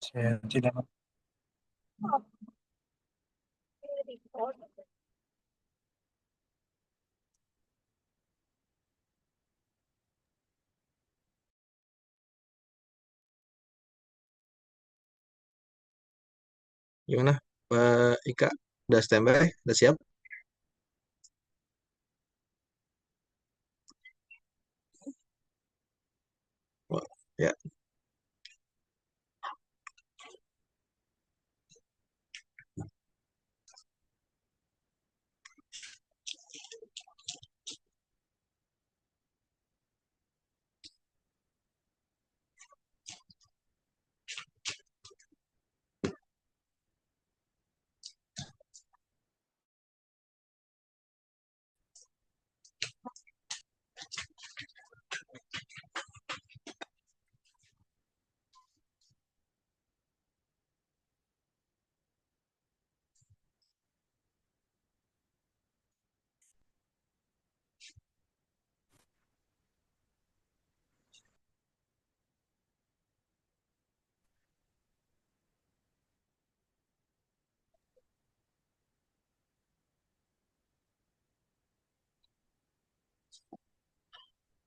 Saya tidak. Gimana, Pak Ika? Udah standby? Udah siap? Wah, ya.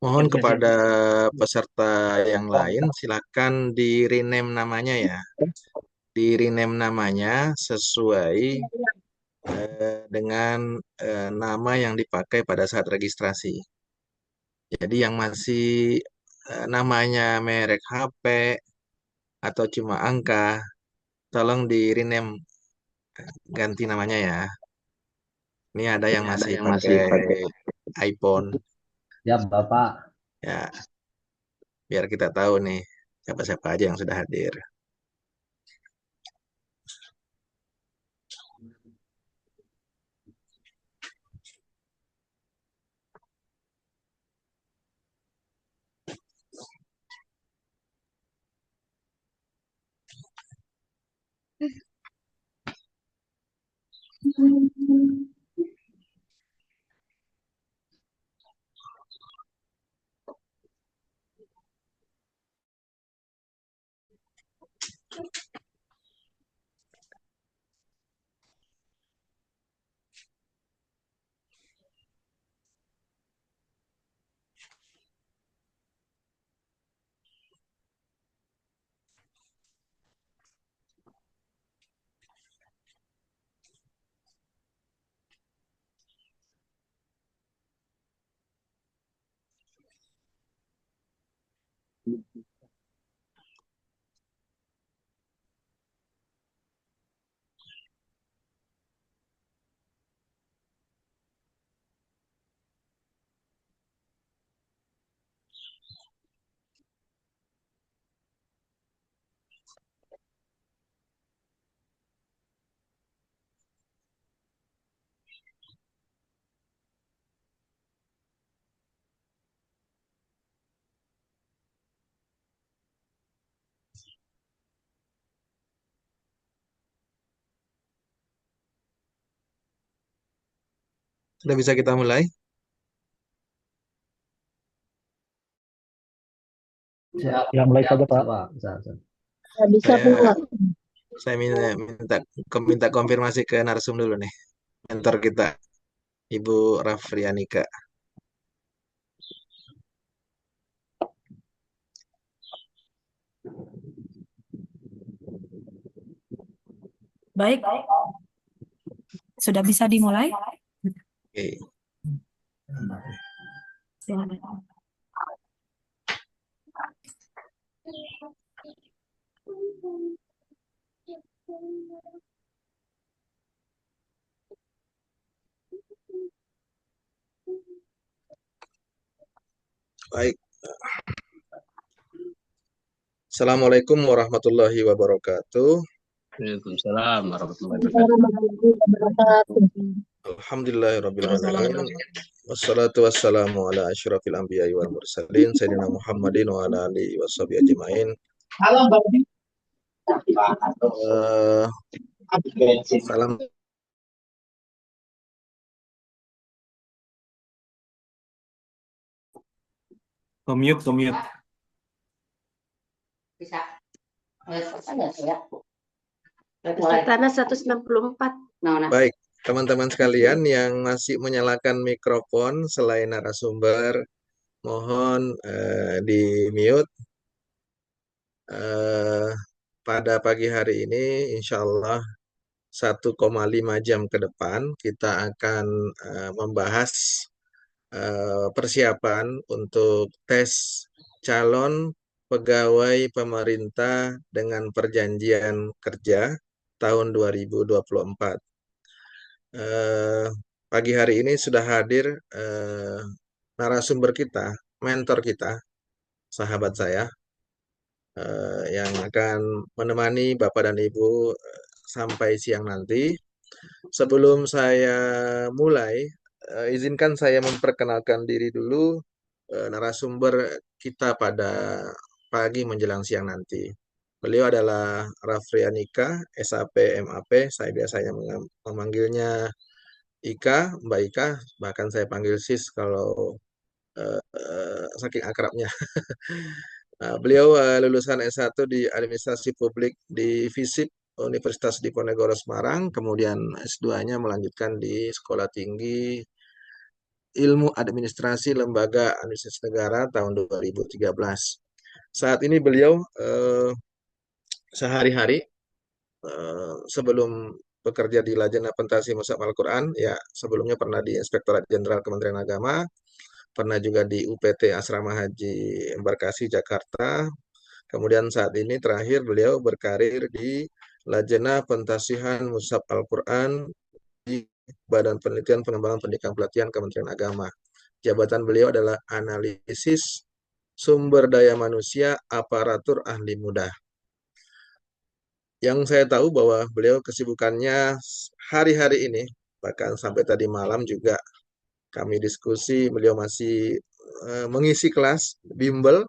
Mohon kepada peserta yang lain, silakan di rename namanya ya. Di rename namanya sesuai dengan nama yang dipakai pada saat registrasi. Jadi yang masih namanya merek HP atau cuma angka, tolong di rename, ganti namanya ya. Ini ada yang masih pakai iPhone, Ya, Bapak. ya biar kita tahu nih siapa-siapa aja yang sudah hadir. Sudah bisa kita mulai? Siap, Yang mulai siap, saja, Pak. Pak. Bisa, bisa. Nggak bisa Saya Pak. saya minta konfirmasi ke narsum dulu nih, mentor kita, Ibu Rafrianika. Baik, sudah bisa dimulai? Oke. Silakan. Baik. Assalamualaikum warahmatullahi wabarakatuh. Waalaikumsalam warahmatullahi wabarakatuh. Warahmatullahi wabarakatuh. Alhamdulillahirabbil Waalaikumsalam. alamin. Wassalatu wassalamu ala asyrafil anbiya'i wal mursalin sayyidina Muhammadin wa ala alihi washabihi ajmain. Eh, salam Mute, mute. Tanah 164. Baik, teman-teman sekalian yang masih menyalakan mikrofon selain narasumber, mohon di mute. Pada pagi hari ini, insya Allah 1,5 jam ke depan kita akan membahas persiapan untuk tes calon pegawai pemerintah dengan perjanjian kerja tahun 2024. Pagi hari ini sudah hadir narasumber kita, mentor kita, sahabat saya, yang akan menemani Bapak dan Ibu sampai siang nanti. Sebelum saya mulai, izinkan saya memperkenalkan diri dulu narasumber kita pada pagi menjelang siang nanti. Beliau adalah Rafrianika, SAP MAP. Saya biasanya memanggilnya Ika, Mbak Ika. Bahkan saya panggil Sis kalau saking akrabnya. Beliau lulusan S1 di Administrasi Publik di FISIP Universitas Diponegoro Semarang, kemudian S2-nya melanjutkan di Sekolah Tinggi Ilmu Administrasi Lembaga Administrasi Negara tahun 2013. Saat ini beliau sehari-hari sebelum bekerja di Lajnah Pentasi Mushaf Al-Quran, ya sebelumnya pernah di Inspektorat Jenderal Kementerian Agama, pernah juga di UPT Asrama Haji Embarkasi Jakarta. Kemudian saat ini terakhir beliau berkarir di Lajnah Pentasihan Mushaf Al-Quran di Badan Penelitian Pengembangan Pendidikan Pelatihan Kementerian Agama. Jabatan beliau adalah analisis sumber daya manusia aparatur ahli muda. Yang saya tahu bahwa beliau kesibukannya hari-hari ini, bahkan sampai tadi malam juga kami diskusi, beliau masih mengisi kelas bimbel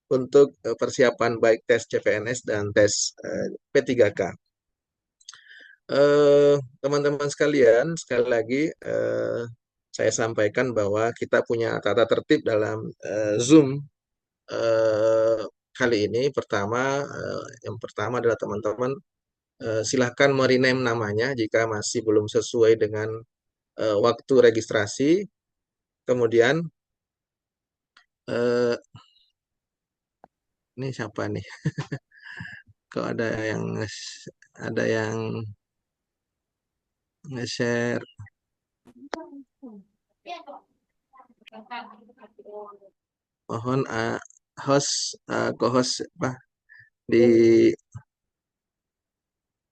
untuk persiapan baik tes CPNS dan tes P3K. Teman-teman sekalian, sekali lagi saya sampaikan bahwa kita punya tata tertib dalam Zoom kali ini. Yang pertama adalah teman-teman silahkan merename namanya jika masih belum sesuai dengan waktu registrasi. Kemudian ini siapa nih? Kok ada yang nge-share? Mohon co-host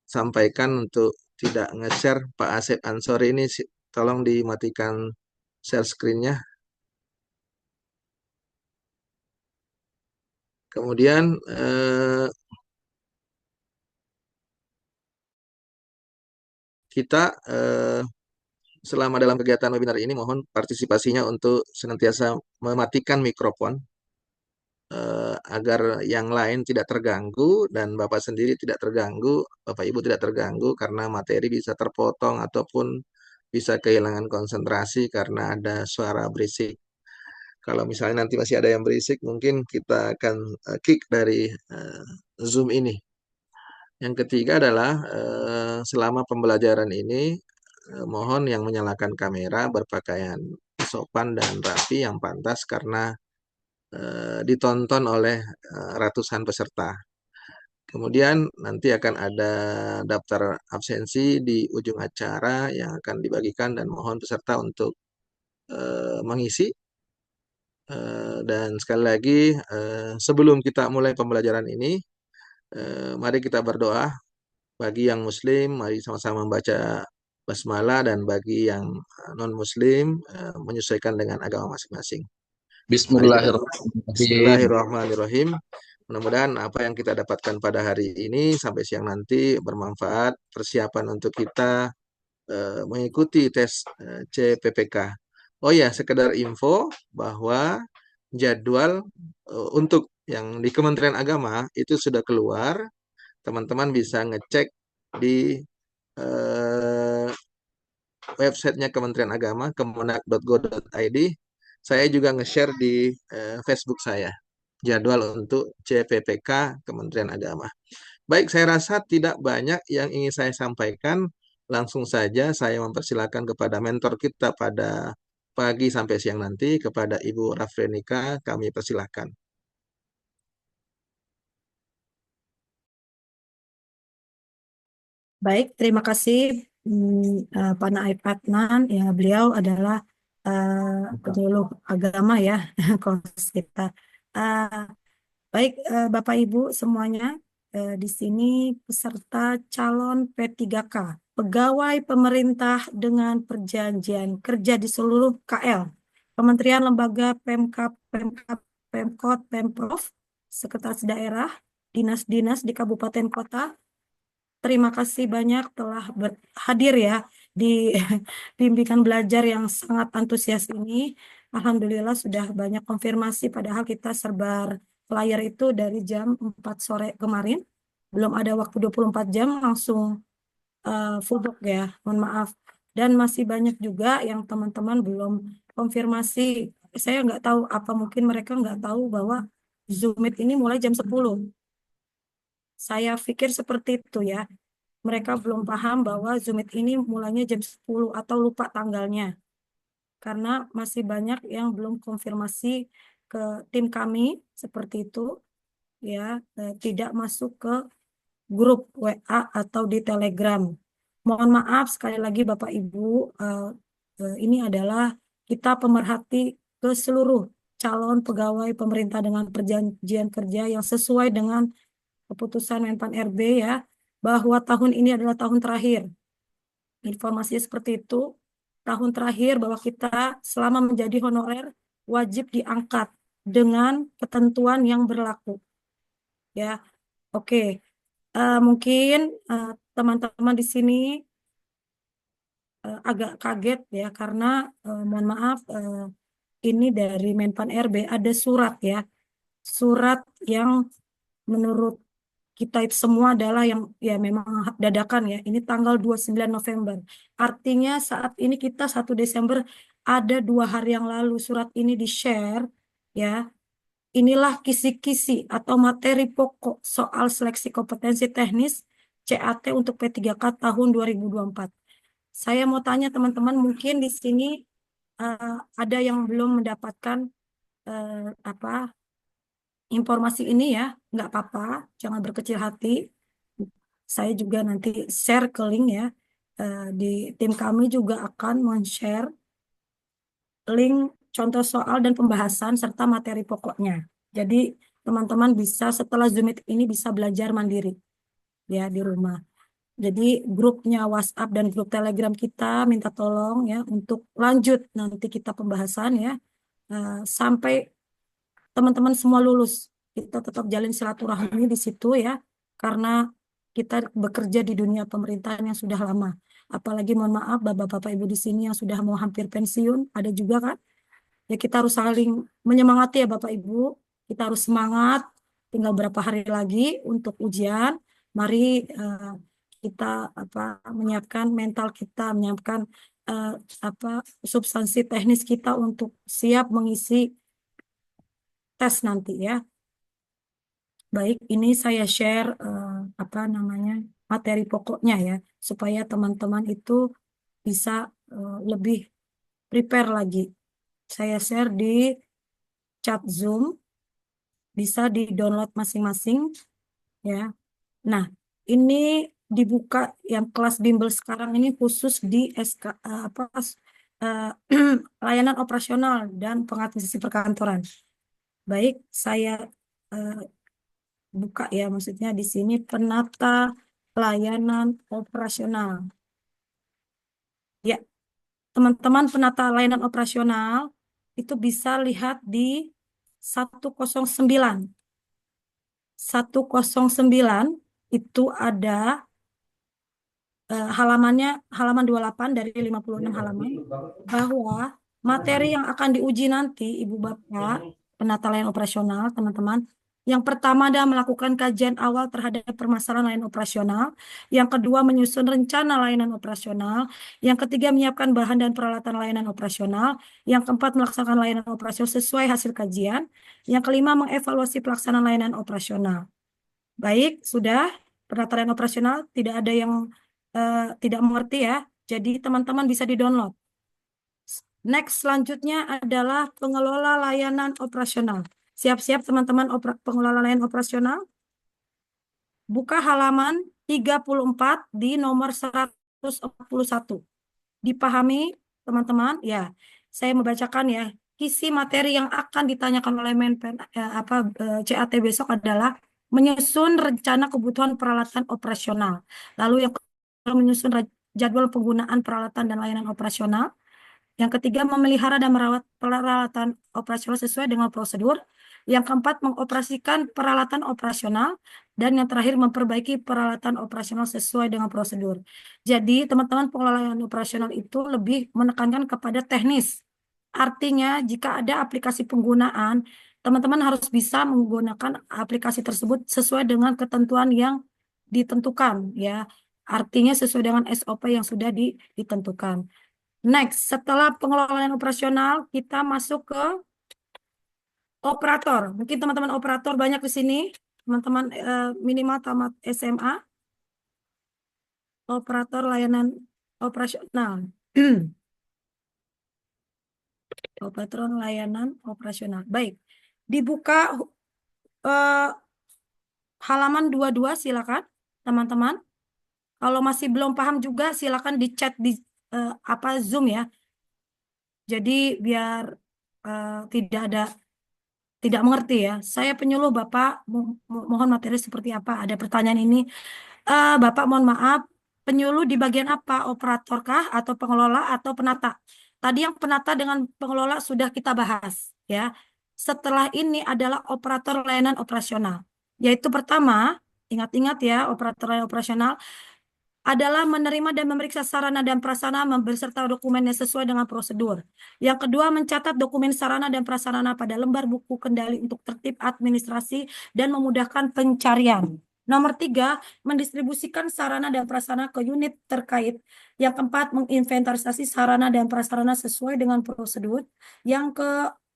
disampaikan untuk tidak nge-share. Pak Asep Ansori ini tolong dimatikan share screen-nya. Kemudian kita selama dalam kegiatan webinar ini mohon partisipasinya untuk senantiasa mematikan mikrofon agar yang lain tidak terganggu dan Bapak sendiri tidak terganggu, Bapak Ibu tidak terganggu karena materi bisa terpotong ataupun bisa kehilangan konsentrasi karena ada suara berisik. Kalau misalnya nanti masih ada yang berisik, mungkin kita akan kick dari Zoom ini. Yang ketiga adalah selama pembelajaran ini mohon yang menyalakan kamera berpakaian sopan dan rapi yang pantas karena ditonton oleh ratusan peserta. Kemudian nanti akan ada daftar absensi di ujung acara yang akan dibagikan dan mohon peserta untuk mengisi. Dan sekali lagi sebelum kita mulai pembelajaran ini, mari kita berdoa. Bagi yang muslim, mari sama-sama membaca basmalah, dan bagi yang non-muslim menyesuaikan dengan agama masing-masing. Bismillahirrahmanirrahim. Mudah-mudahan apa yang kita dapatkan pada hari ini sampai siang nanti bermanfaat, persiapan untuk kita mengikuti tes CPPK. Oh ya, sekedar info bahwa jadwal untuk yang di Kementerian Agama itu sudah keluar. Teman-teman bisa ngecek di websitenya Kementerian Agama, kemenak.go.id. Saya juga nge-share di Facebook saya. jadwal untuk CPPK Kementerian Agama. Baik, saya rasa tidak banyak yang ingin saya sampaikan. Langsung saja saya mempersilakan kepada mentor kita pada pagi sampai siang nanti, kepada Ibu Rafrenika, kami persilakan. Baik, terima kasih Pak Naib Adnan. Ya, beliau adalah penyuluh agama ya, kongres kita. Eh, Baik, Bapak Ibu semuanya, di sini peserta calon P3K, pegawai pemerintah dengan perjanjian kerja di seluruh KL, Kementerian Lembaga Pemkab, Pemkot, Pemprov, Sekretaris Daerah, dinas-dinas di kabupaten kota. Terima kasih banyak telah hadir ya di bimbingan belajar yang sangat antusias ini. Alhamdulillah sudah banyak konfirmasi, padahal kita serbar flyer itu dari jam 4 sore kemarin. Belum ada waktu 24 jam, langsung full book ya, mohon maaf. Dan masih banyak juga yang teman-teman belum konfirmasi. Saya nggak tahu, apa mungkin mereka nggak tahu bahwa Zoom Meet ini mulai jam 10. Saya pikir seperti itu ya. Mereka belum paham bahwa Zoom Meet ini mulainya jam 10 atau lupa tanggalnya. Karena masih banyak yang belum konfirmasi ke tim kami seperti itu ya, tidak masuk ke grup WA atau di Telegram. Mohon maaf sekali lagi Bapak Ibu, ini adalah kita pemerhati ke seluruh calon pegawai pemerintah dengan perjanjian kerja yang sesuai dengan keputusan Menpan RB ya, bahwa tahun ini adalah tahun terakhir. Informasinya seperti itu, tahun terakhir bahwa kita selama menjadi honorer wajib diangkat dengan ketentuan yang berlaku. Ya, oke. Mungkin teman-teman di sini agak kaget ya, karena mohon maaf, ini dari Menpan RB ada surat ya, surat yang menurut kita itu semua adalah yang ya memang dadakan ya. Ini tanggal 29 November. Artinya saat ini kita 1 Desember, ada 2 hari yang lalu surat ini di-share ya. Inilah kisi-kisi atau materi pokok soal seleksi kompetensi teknis CAT untuk P3K tahun 2024. Saya mau tanya teman-teman, mungkin di sini ada yang belum mendapatkan apa informasi ini ya, nggak apa-apa, jangan berkecil hati. Saya juga nanti share ke link ya. Di tim kami juga akan men-share link contoh soal dan pembahasan serta materi pokoknya. Jadi teman-teman bisa setelah Zoom Meet ini bisa belajar mandiri ya di rumah. Jadi grupnya WhatsApp dan grup Telegram kita minta tolong ya untuk lanjut nanti kita pembahasan ya, sampai teman-teman semua lulus. Kita tetap jalin silaturahmi di situ ya, karena kita bekerja di dunia pemerintahan yang sudah lama. Apalagi mohon maaf bapak-bapak ibu di sini yang sudah mau hampir pensiun, ada juga kan? Ya kita harus saling menyemangati ya bapak ibu. Kita harus semangat. Tinggal berapa hari lagi untuk ujian. Mari kita menyiapkan mental kita, menyiapkan apa substansi teknis kita untuk siap mengisi tes nanti ya. Baik, ini saya share materi pokoknya ya, supaya teman-teman itu bisa lebih prepare lagi. Saya share di chat Zoom, bisa di-download masing-masing ya. Nah, ini dibuka yang kelas bimbel sekarang ini khusus di SK layanan operasional dan pengadministrasi perkantoran. Baik, saya buka ya, maksudnya di sini penata layanan operasional. Ya, teman-teman, penata layanan operasional itu bisa lihat di 109. 109 itu ada halamannya, halaman 28 dari 56 halaman, bahwa materi yang akan diuji nanti, Ibu Bapak, penata layanan operasional, teman-teman, Yang pertama adalah melakukan kajian awal terhadap permasalahan layanan operasional. Yang kedua, menyusun rencana layanan operasional. Yang ketiga, menyiapkan bahan dan peralatan layanan operasional. Yang keempat, melaksanakan layanan operasional sesuai hasil kajian. Yang kelima, mengevaluasi pelaksanaan layanan operasional. Baik, sudah. Penata layanan operasional, tidak ada yang tidak mengerti ya. Jadi teman-teman bisa di-download. Next, selanjutnya adalah pengelola layanan operasional. Siap-siap teman-teman pengelola layanan operasional. Buka halaman 34 di nomor 141. Dipahami teman-teman? Ya, saya membacakan ya. Isi materi yang akan ditanyakan oleh CAT besok adalah menyusun rencana kebutuhan peralatan operasional. Lalu yang kedua, menyusun jadwal penggunaan peralatan dan layanan operasional. Yang ketiga, memelihara dan merawat peralatan operasional sesuai dengan prosedur. Yang keempat, mengoperasikan peralatan operasional. Dan yang terakhir, memperbaiki peralatan operasional sesuai dengan prosedur. Jadi, teman-teman pengelolaan operasional itu lebih menekankan kepada teknis. Artinya, jika ada aplikasi penggunaan, teman-teman harus bisa menggunakan aplikasi tersebut sesuai dengan ketentuan yang ditentukan. Ya, artinya sesuai dengan SOP yang sudah ditentukan. Next, setelah pengelolaan operasional, kita masuk ke operator. Mungkin teman-teman operator banyak di sini, teman-teman minimal tamat SMA. Operator layanan operasional. Operator layanan operasional. Baik, dibuka halaman 22, silakan teman-teman. Kalau masih belum paham juga, silakan di chat di Zoom ya. Jadi biar tidak mengerti ya. Saya penyuluh Bapak, mohon materi seperti apa? Ada pertanyaan ini. Bapak mohon maaf, penyuluh di bagian apa? Operatorkah atau pengelola atau penata? Tadi yang penata dengan pengelola sudah kita bahas ya. Setelah ini adalah operator layanan operasional. Yaitu pertama, ingat-ingat ya, operator layanan operasional adalah menerima dan memeriksa sarana dan prasarana beserta dokumen yang sesuai dengan prosedur. Yang kedua, mencatat dokumen sarana dan prasarana pada lembar buku kendali untuk tertib administrasi dan memudahkan pencarian. Nomor 3, mendistribusikan sarana dan prasarana ke unit terkait. Yang keempat, menginventarisasi sarana dan prasarana sesuai dengan prosedur. Yang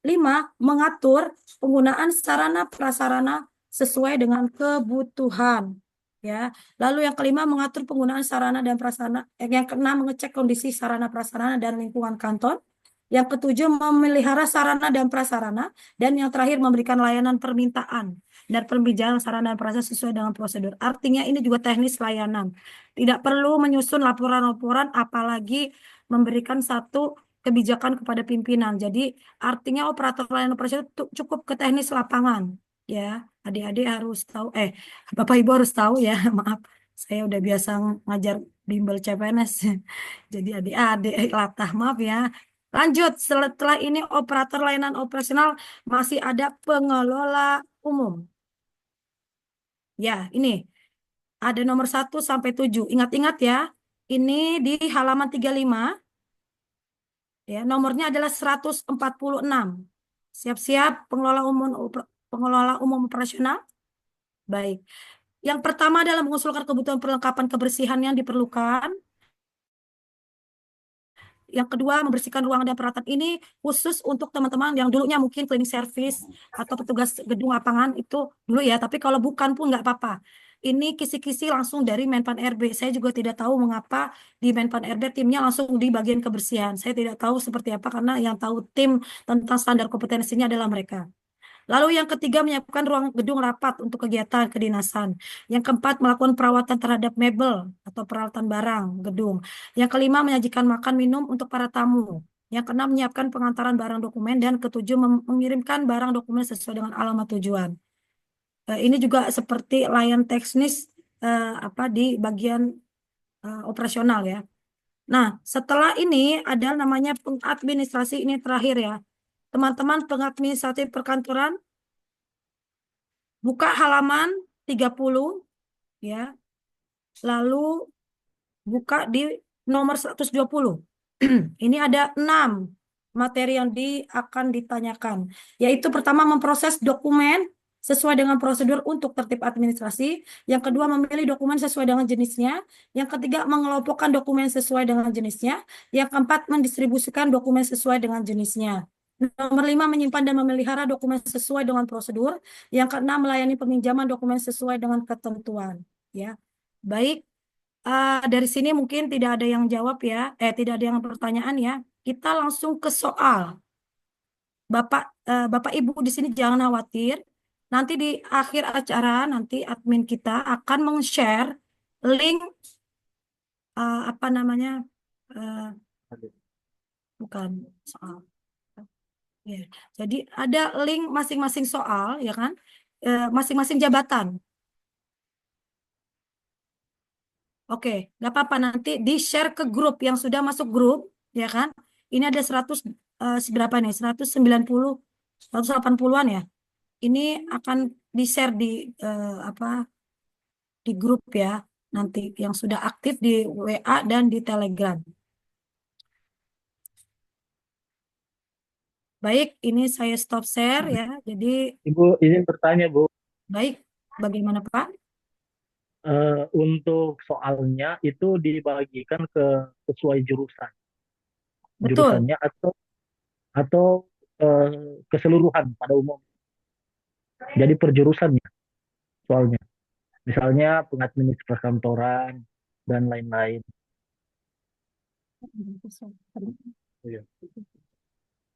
kelima, mengatur penggunaan sarana prasarana sesuai dengan kebutuhan. Ya, lalu yang kelima, mengatur penggunaan sarana dan prasarana. Yang keenam, mengecek kondisi sarana prasarana dan lingkungan kantor. Yang ketujuh, memelihara sarana dan prasarana. Dan yang terakhir, memberikan layanan permintaan dan pembicaraan sarana dan prasarana sesuai dengan prosedur. Artinya ini juga teknis layanan. Tidak perlu menyusun laporan-laporan, apalagi memberikan satu kebijakan kepada pimpinan. Jadi artinya operator layanan operasional cukup ke teknis lapangan. Ya, adik-adik harus tahu, Bapak Ibu harus tahu ya, maaf, saya udah biasa ngajar bimbel CPNS, jadi adik-adik latah, maaf ya. Lanjut, setelah ini operator layanan operasional masih ada pengelola umum. Ya, ini ada nomor 1 sampai 7. Ingat-ingat ya, ini di halaman 35. Ya, nomornya adalah 146. Siap-siap pengelola umum operasional. Baik. Yang pertama adalah mengusulkan kebutuhan perlengkapan kebersihan yang diperlukan. Yang kedua, membersihkan ruangan dan peralatan ini khusus untuk teman-teman yang dulunya mungkin cleaning service atau petugas gedung lapangan itu dulu ya. Tapi kalau bukan pun nggak apa-apa. Ini kisi-kisi langsung dari Menpan RB. Saya juga tidak tahu mengapa di Menpan RB timnya langsung di bagian kebersihan. Saya tidak tahu seperti apa karena yang tahu tim tentang standar kompetensinya adalah mereka. Lalu yang ketiga, menyiapkan ruang gedung rapat untuk kegiatan kedinasan. Yang keempat, melakukan perawatan terhadap mebel atau peralatan barang gedung. Yang kelima, menyajikan makan minum untuk para tamu. Yang keenam, menyiapkan pengantaran barang dokumen. Dan ketujuh, mengirimkan barang dokumen sesuai dengan alamat tujuan. Ini juga seperti layan teknis di bagian operasional ya. Nah, setelah ini ada namanya pengadministrasi, ini terakhir ya. Teman-teman pengadministrasi perkantoran, buka halaman 30 ya. Lalu buka di nomor 120. Ini ada 6 materi yang akan ditanyakan. Yaitu pertama, memproses dokumen sesuai dengan prosedur untuk tertib administrasi. Yang kedua, memilih dokumen sesuai dengan jenisnya. Yang ketiga, mengelompokkan dokumen sesuai dengan jenisnya. Yang keempat, mendistribusikan dokumen sesuai dengan jenisnya. Nomor 5, menyimpan dan memelihara dokumen sesuai dengan prosedur. Yang keenam, melayani peminjaman dokumen sesuai dengan ketentuan. Ya, baik. Dari sini mungkin tidak ada yang jawab ya, tidak ada yang pertanyaan ya. Kita langsung ke soal. Bapak Ibu di sini jangan khawatir. Nanti di akhir acara nanti admin kita akan meng-share link apa namanya bukan soal. Ya. Jadi ada link masing-masing soal ya kan, masing-masing jabatan. Oke, nggak apa-apa nanti di-share ke grup yang sudah masuk grup ya kan. Ini ada 100 seberapa nih? 190 180-an ya. Ini akan di-share di di grup ya nanti yang sudah aktif di WA dan di Telegram. Baik, ini saya stop share ya. Jadi Ibu izin bertanya, Bu. baik, bagaimana Pak? Untuk soalnya itu dibagikan ke sesuai jurusan, Betul. jurusannya atau keseluruhan pada umum. Jadi per jurusannya soalnya. Misalnya pengadministrasi perkantoran dan lain-lain. Iya.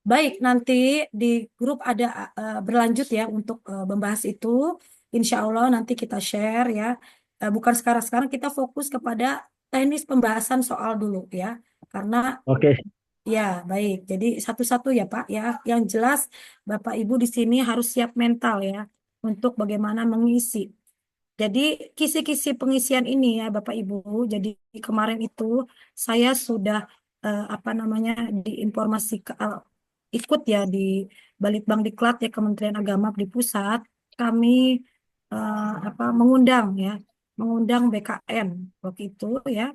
Baik, nanti di grup ada berlanjut ya untuk membahas itu. Insya Allah nanti kita share ya. Bukan sekarang kita fokus kepada teknis pembahasan soal dulu ya. Karena Oke, ya baik. Jadi satu-satu ya Pak ya. Yang jelas Bapak Ibu di sini harus siap mental ya untuk bagaimana mengisi. Jadi kisi-kisi pengisian ini ya Bapak Ibu. Jadi kemarin itu saya sudah apa namanya diinformasikan ikut ya di Balitbang Diklat ya Kementerian Agama di pusat. Kami mengundang BKN waktu itu ya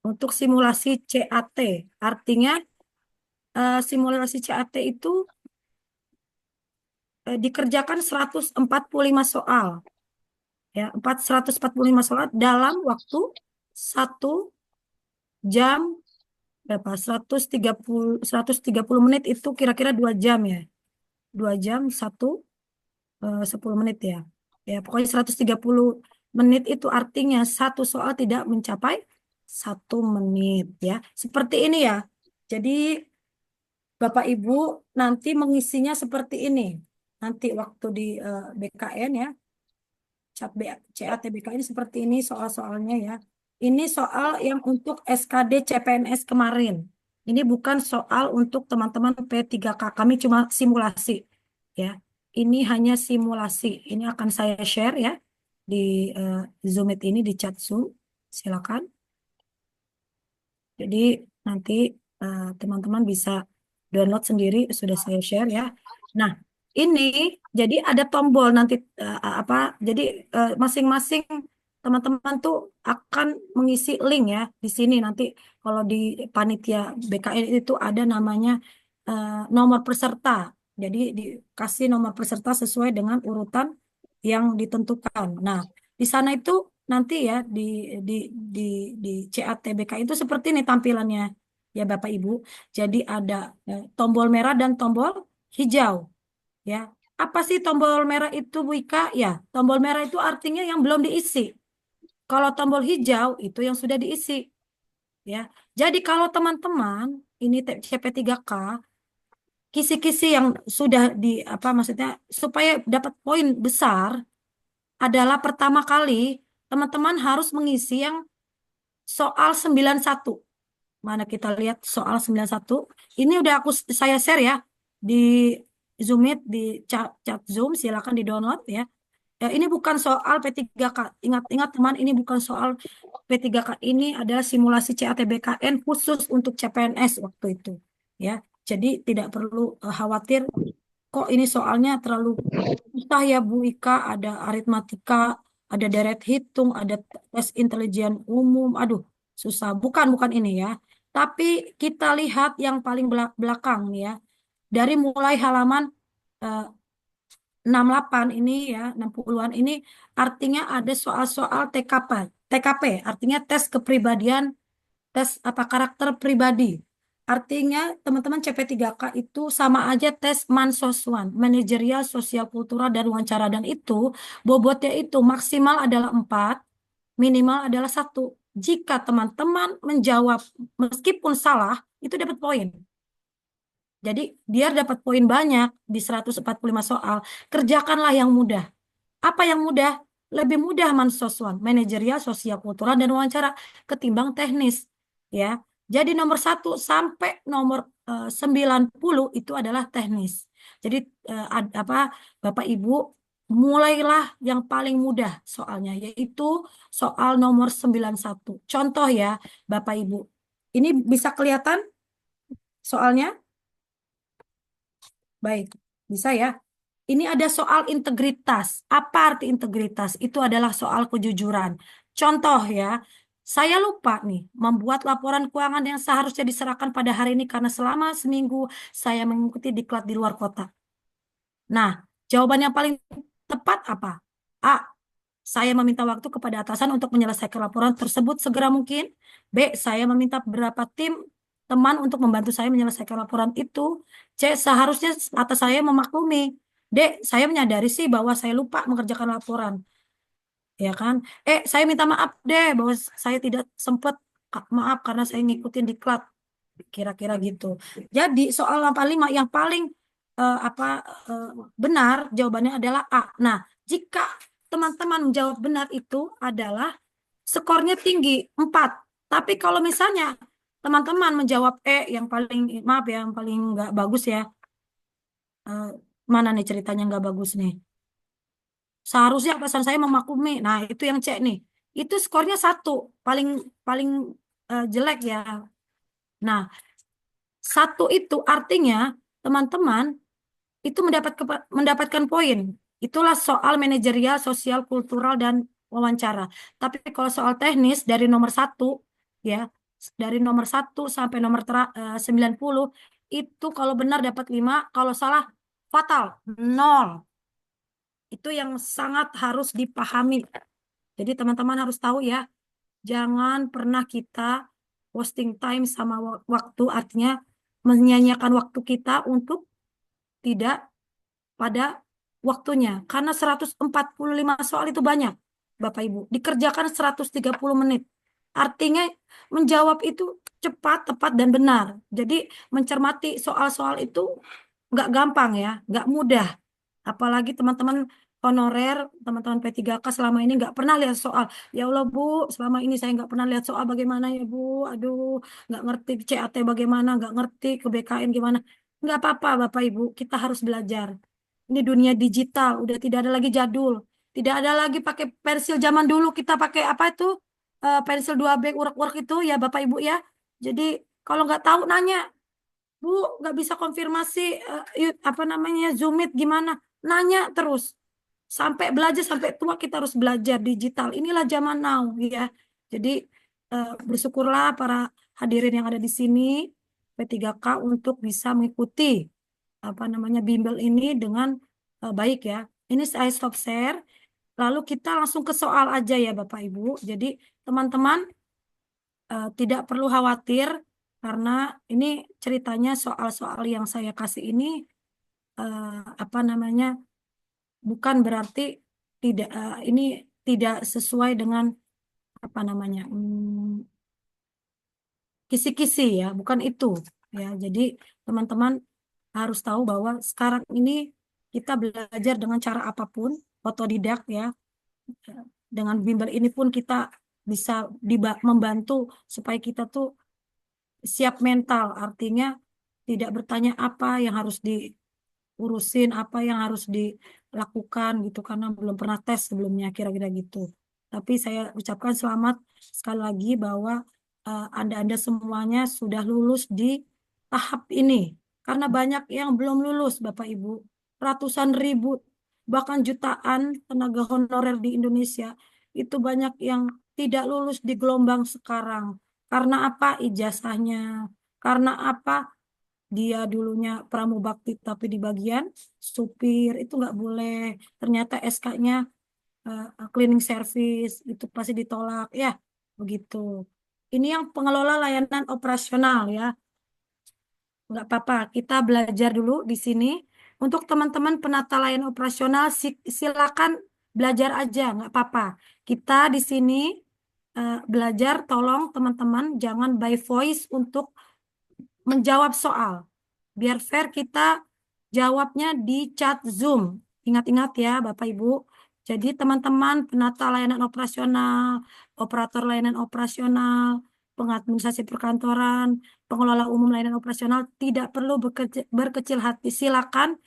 untuk simulasi CAT. Artinya simulasi CAT itu dikerjakan 145 soal. Ya, 145 soal dalam waktu 1 jam berapa? 130 menit itu kira-kira 2 jam ya. 2 jam 10 menit ya. Ya, pokoknya 130 menit itu artinya satu soal tidak mencapai 1 menit ya. Seperti ini ya. Jadi Bapak Ibu nanti mengisinya seperti ini. Nanti waktu di BKN ya. CAT BKN seperti ini soal-soalnya ya. Ini soal yang untuk SKD CPNS kemarin. Ini bukan soal untuk teman-teman P3K. Kami cuma simulasi ya. Ini hanya simulasi. Ini akan saya share ya di Zoom Meet ini di chat Zoom. Silakan. Jadi nanti teman-teman bisa download sendiri, sudah saya share ya. Nah, ini jadi ada tombol nanti jadi masing-masing teman-teman tuh akan mengisi link ya di sini nanti kalau di panitia BKN itu ada namanya nomor peserta. Jadi dikasih nomor peserta sesuai dengan urutan yang ditentukan. Nah, di sana itu nanti ya di CATBK itu seperti ini tampilannya ya Bapak Ibu. Jadi ada tombol merah dan tombol hijau ya. Apa sih tombol merah itu Bu Ika? Ya, tombol merah itu artinya yang belum diisi. Kalau tombol hijau itu yang sudah diisi ya. Jadi kalau teman-teman ini CP3K kisi-kisi yang sudah maksudnya supaya dapat poin besar adalah pertama kali teman-teman harus mengisi yang soal 91. Mana kita lihat soal 91. Ini udah saya share ya di Zoom Meet, di chat Zoom, silakan di-download ya. Ini bukan soal P3K. Ingat-ingat teman, ini bukan soal P3K. Ini adalah simulasi CATBKN khusus untuk CPNS waktu itu. Ya, jadi tidak perlu khawatir. Kok ini soalnya terlalu susah ya Bu Ika, ada aritmatika, ada deret hitung, ada tes intelijen umum. Aduh, susah. Bukan ini ya. Tapi kita lihat yang paling belakang nih ya. Dari mulai halaman 68 ini ya, 60-an ini artinya ada soal-soal TKP, artinya tes kepribadian, tes apa karakter pribadi. Artinya teman-teman CP3K itu sama aja tes Mansoswan, manajerial, sosial, kultural, dan wawancara. Dan itu bobotnya itu maksimal adalah 4, minimal adalah 1. Jika teman-teman menjawab meskipun salah, itu dapat poin. Jadi biar dapat poin banyak di 145 soal, kerjakanlah yang mudah. Apa yang mudah? Lebih mudah Mansoswan, manajerial, sosial, kultural, dan wawancara ketimbang teknis. Ya, jadi nomor 1 sampai nomor 90 itu adalah teknis. Jadi apa Bapak Ibu mulailah yang paling mudah soalnya, yaitu soal nomor 91. Contoh ya Bapak Ibu. Ini bisa kelihatan soalnya? Baik, bisa ya. Ini ada soal integritas. Apa arti integritas? Itu adalah soal kejujuran. Contoh ya, saya lupa nih membuat laporan keuangan yang seharusnya diserahkan pada hari ini karena selama seminggu saya mengikuti diklat di luar kota. Nah, jawaban yang paling tepat apa? A. Saya meminta waktu kepada atasan untuk menyelesaikan laporan tersebut segera mungkin. B. Saya meminta beberapa tim teman untuk membantu saya menyelesaikan laporan itu. C. Seharusnya atas saya memaklumi. D. Saya menyadari sih bahwa saya lupa mengerjakan laporan. Ya kan? Saya minta maaf deh bahwa saya tidak sempat. Maaf karena saya ngikutin diklat. Kira-kira gitu. Jadi soal 85 yang paling apa benar jawabannya adalah A. Nah, jika teman-teman menjawab benar itu adalah skornya tinggi 4. Tapi kalau misalnya teman-teman menjawab yang paling maaf ya, yang paling nggak bagus ya. Eh, Mana nih ceritanya nggak bagus nih? Seharusnya atasan saya memaklumi. Nah, itu yang C nih. Itu skornya 1, paling paling jelek ya. Nah, 1 itu artinya teman-teman itu mendapatkan poin. Itulah soal manajerial, sosial, kultural, dan wawancara. Tapi kalau soal teknis dari nomor 1 ya, dari nomor 1 sampai nomor 90 itu kalau benar dapat 5, kalau salah fatal 0. Itu yang sangat harus dipahami. Jadi teman-teman harus tahu ya, jangan pernah kita wasting time sama waktu, artinya menyanyiakan waktu kita untuk tidak pada waktunya. Karena 145 soal itu banyak, Bapak Ibu. Dikerjakan 130 menit. Artinya menjawab itu cepat, tepat, dan benar. Jadi mencermati soal-soal itu nggak gampang ya, nggak mudah. Apalagi teman-teman honorer, teman-teman P3K selama ini nggak pernah lihat soal. Ya Allah Bu, selama ini saya nggak pernah lihat soal bagaimana ya Bu. Aduh, nggak ngerti CAT bagaimana, nggak ngerti ke BKN gimana. Nggak apa-apa Bapak Ibu, kita harus belajar. Ini dunia digital, udah tidak ada lagi jadul. Tidak ada lagi pakai pensil zaman dulu, kita pakai apa itu? Pensil 2B urak-urak itu ya Bapak Ibu ya. Jadi kalau nggak tahu nanya, Bu, nggak bisa konfirmasi apa namanya Zoom Meet gimana? Nanya terus. Sampai belajar sampai tua kita harus belajar digital. Inilah zaman now ya. Jadi bersyukurlah para hadirin yang ada di sini P3K untuk bisa mengikuti apa namanya bimbel ini dengan baik ya. Ini saya stop share. Lalu kita langsung ke soal aja ya Bapak Ibu. Jadi teman-teman tidak perlu khawatir karena ini ceritanya soal-soal yang saya kasih ini apa namanya bukan berarti tidak ini tidak sesuai dengan apa namanya kisi-kisi ya, bukan itu ya. Jadi teman-teman harus tahu bahwa sekarang ini kita belajar dengan cara apapun, otodidak ya. Dengan bimbel ini pun kita bisa membantu supaya kita tuh siap mental, artinya tidak bertanya apa yang harus diurusin, apa yang harus dilakukan gitu karena belum pernah tes sebelumnya kira-kira gitu. Tapi saya ucapkan selamat sekali lagi bahwa Anda-Anda semuanya sudah lulus di tahap ini. Karena banyak yang belum lulus Bapak Ibu. Ratusan ribu bahkan jutaan tenaga honorer di Indonesia itu banyak yang tidak lulus di gelombang sekarang. Karena apa? Ijazahnya. Karena apa? dia dulunya pramubakti tapi di bagian supir itu nggak boleh. Ternyata SK-nya cleaning service itu pasti ditolak ya, begitu. Ini yang pengelola layanan operasional ya. Nggak apa-apa, kita belajar dulu di sini. Untuk teman-teman penata layanan operasional, silakan belajar aja, nggak apa-apa. Kita di sini belajar, tolong teman-teman jangan by voice untuk menjawab soal. Biar fair kita jawabnya di chat Zoom. Ingat-ingat ya Bapak Ibu. Jadi teman-teman penata layanan operasional, operator layanan operasional, pengadministrasi perkantoran, pengelola umum layanan operasional tidak perlu berkecil hati. Silakan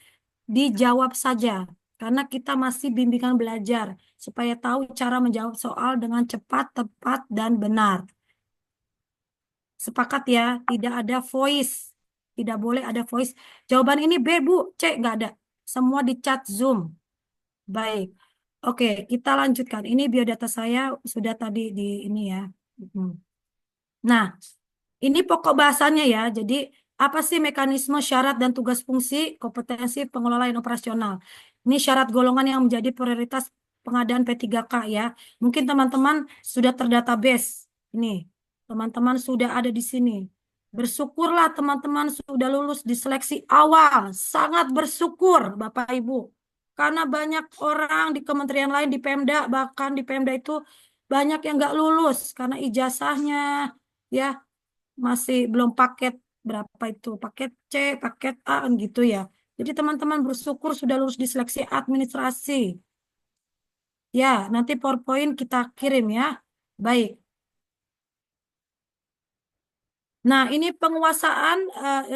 dijawab saja. Karena kita masih bimbingan belajar supaya tahu cara menjawab soal dengan cepat, tepat, dan benar. Sepakat ya, tidak ada voice. Tidak boleh ada voice. Jawaban ini B, Bu, C, nggak ada. Semua di chat Zoom. Baik. Oke, kita lanjutkan. Ini biodata saya sudah tadi di ini ya. Nah, ini pokok bahasannya ya. Jadi, apa sih mekanisme syarat dan tugas fungsi kompetensi pengelolaan operasional? Ini syarat golongan yang menjadi prioritas pengadaan P3K ya. Mungkin teman-teman sudah terdatabase. Ini, teman-teman sudah ada di sini. Bersyukurlah teman-teman sudah lulus di seleksi awal. Sangat bersyukur Bapak Ibu. Karena banyak orang di kementerian lain, di Pemda, bahkan di Pemda itu banyak yang nggak lulus karena ijazahnya ya masih belum paket berapa itu, paket C, paket A kan gitu ya. Jadi teman-teman bersyukur sudah lulus di seleksi administrasi. Ya, nanti PowerPoint kita kirim ya. Baik. Nah, ini penguasaan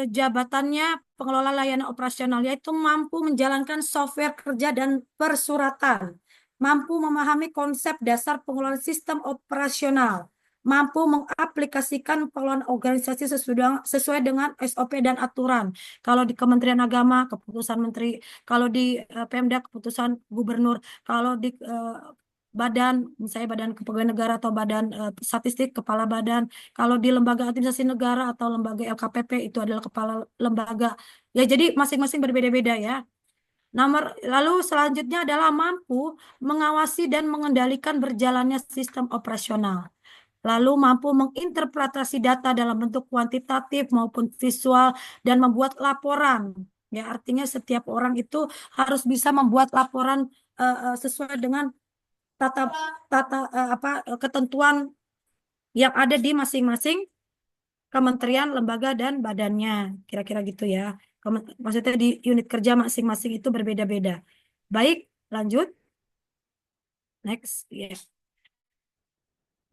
jabatannya pengelola layanan operasional, yaitu mampu menjalankan software kerja dan persuratan, mampu memahami konsep dasar pengelolaan sistem operasional, mampu mengaplikasikan pengelolaan organisasi sesuai dengan SOP dan aturan. Kalau di Kementerian Agama, keputusan Menteri, kalau di Pemda, keputusan Gubernur, kalau di badan, misalnya Badan Kepegawaian Negara atau Badan Statistik, Kepala Badan. Kalau di lembaga administrasi negara atau lembaga LKPP itu adalah kepala lembaga. Ya, jadi masing-masing berbeda-beda ya. Lalu selanjutnya adalah mampu mengawasi dan mengendalikan berjalannya sistem operasional. Lalu mampu menginterpretasi data dalam bentuk kuantitatif maupun visual dan membuat laporan. Ya, artinya setiap orang itu harus bisa membuat laporan sesuai dengan ketentuan yang ada di masing-masing kementerian, lembaga, dan badannya. Kira-kira gitu ya. Maksudnya di unit kerja masing-masing itu berbeda-beda. Baik, lanjut. Next. Yes.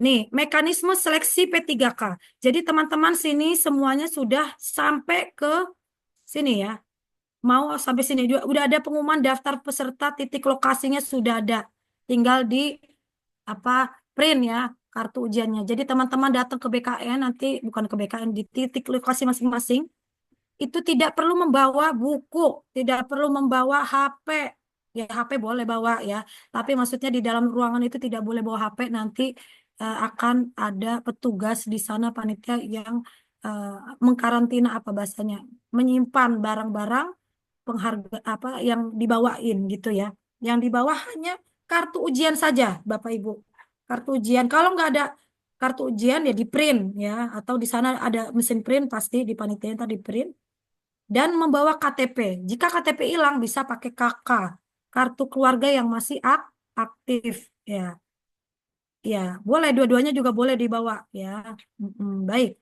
Nih, mekanisme seleksi P3K. Jadi teman-teman sini semuanya sudah sampai ke sini ya. Mau sampai sini juga. Udah ada pengumuman daftar peserta, titik lokasinya sudah ada. Tinggal di print ya kartu ujiannya. Jadi teman-teman datang ke BKN nanti, bukan ke BKN, di titik lokasi masing-masing itu tidak perlu membawa buku, tidak perlu membawa HP. Ya HP boleh bawa ya, tapi maksudnya di dalam ruangan itu tidak boleh bawa HP. Nanti akan ada petugas di sana, panitia yang mengkarantina bahasanya, menyimpan barang-barang pengharga yang dibawain gitu ya. Yang dibawa hanya kartu ujian saja, Bapak Ibu. Kartu ujian. Kalau nggak ada kartu ujian ya di print ya, atau di sana ada mesin print pasti di panitia tadi print. Dan membawa KTP. Jika KTP hilang bisa pakai KK, kartu keluarga yang masih aktif ya. Ya, boleh dua-duanya juga boleh dibawa ya. Baik.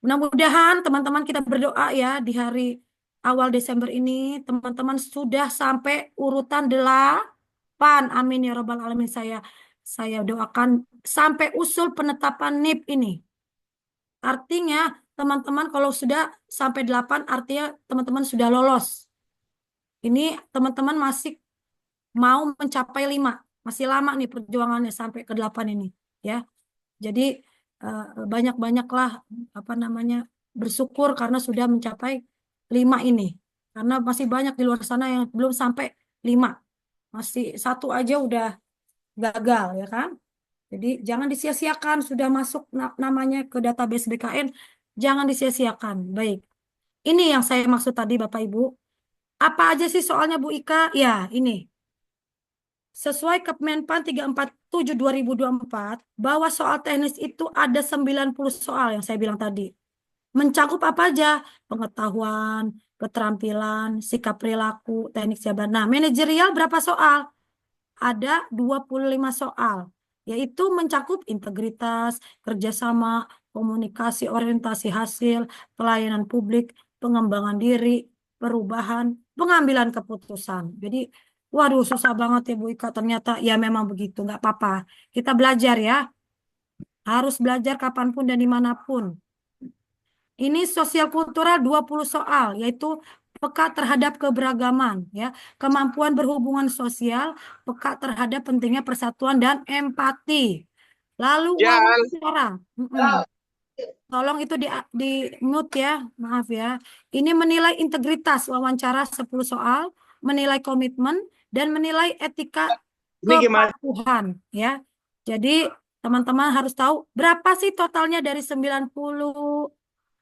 Mudah-mudahan teman-teman kita berdoa ya di hari awal Desember ini teman-teman sudah sampai urutan 8. Amin ya Rabbal Alamin. Saya doakan sampai usul penetapan NIP ini. Artinya teman-teman kalau sudah sampai 8 artinya teman-teman sudah lolos. Ini teman-teman masih mau mencapai 5. Masih lama nih perjuangannya sampai ke 8 ini ya. Jadi banyak-banyaklah bersyukur karena sudah mencapai 5 ini. Karena masih banyak di luar sana yang belum sampai 5. Masih 1 aja udah gagal ya kan. Jadi jangan disia-siakan, sudah masuk namanya ke database BKN, jangan disia-siakan. Baik. Ini yang saya maksud tadi Bapak Ibu. Apa aja sih soalnya Bu Ika? Ya, ini. Sesuai Kemenpan 347 2024, bahwa soal teknis itu ada 90 soal yang saya bilang tadi. Mencakup apa aja? Pengetahuan, keterampilan, sikap perilaku, teknik jawaban. Nah, manajerial berapa soal? Ada 25 soal, yaitu mencakup integritas, kerjasama, komunikasi, orientasi hasil, pelayanan publik, pengembangan diri, perubahan, pengambilan keputusan. Jadi, waduh, susah banget ya Bu Ika. Ternyata ya memang begitu, nggak apa-apa. Kita belajar ya, harus belajar kapanpun dan dimanapun. Ini sosial kultural 20 soal, yaitu peka terhadap keberagaman, ya, kemampuan berhubungan sosial, peka terhadap pentingnya persatuan dan empati. Lalu wawancara. Tolong itu di mute ya, maaf ya. Ini menilai integritas wawancara 10 soal, menilai komitmen, dan menilai etika kepatuhan, ya. Jadi teman-teman harus tahu berapa sih totalnya dari 90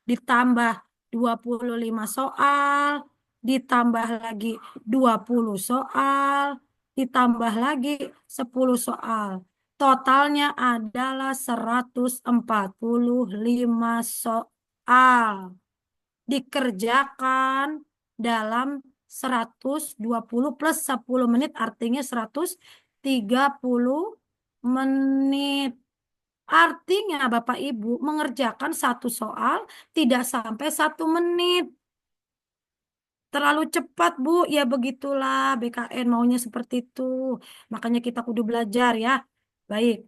ditambah 25 soal, ditambah lagi 20 soal, ditambah lagi 10 soal. Totalnya adalah 145 soal. Dikerjakan dalam 120 plus 10 menit, artinya 130 menit. Artinya Bapak Ibu mengerjakan satu soal tidak sampai 1 menit. Terlalu cepat Bu, ya begitulah BKN maunya seperti itu. Makanya kita kudu belajar ya. Baik,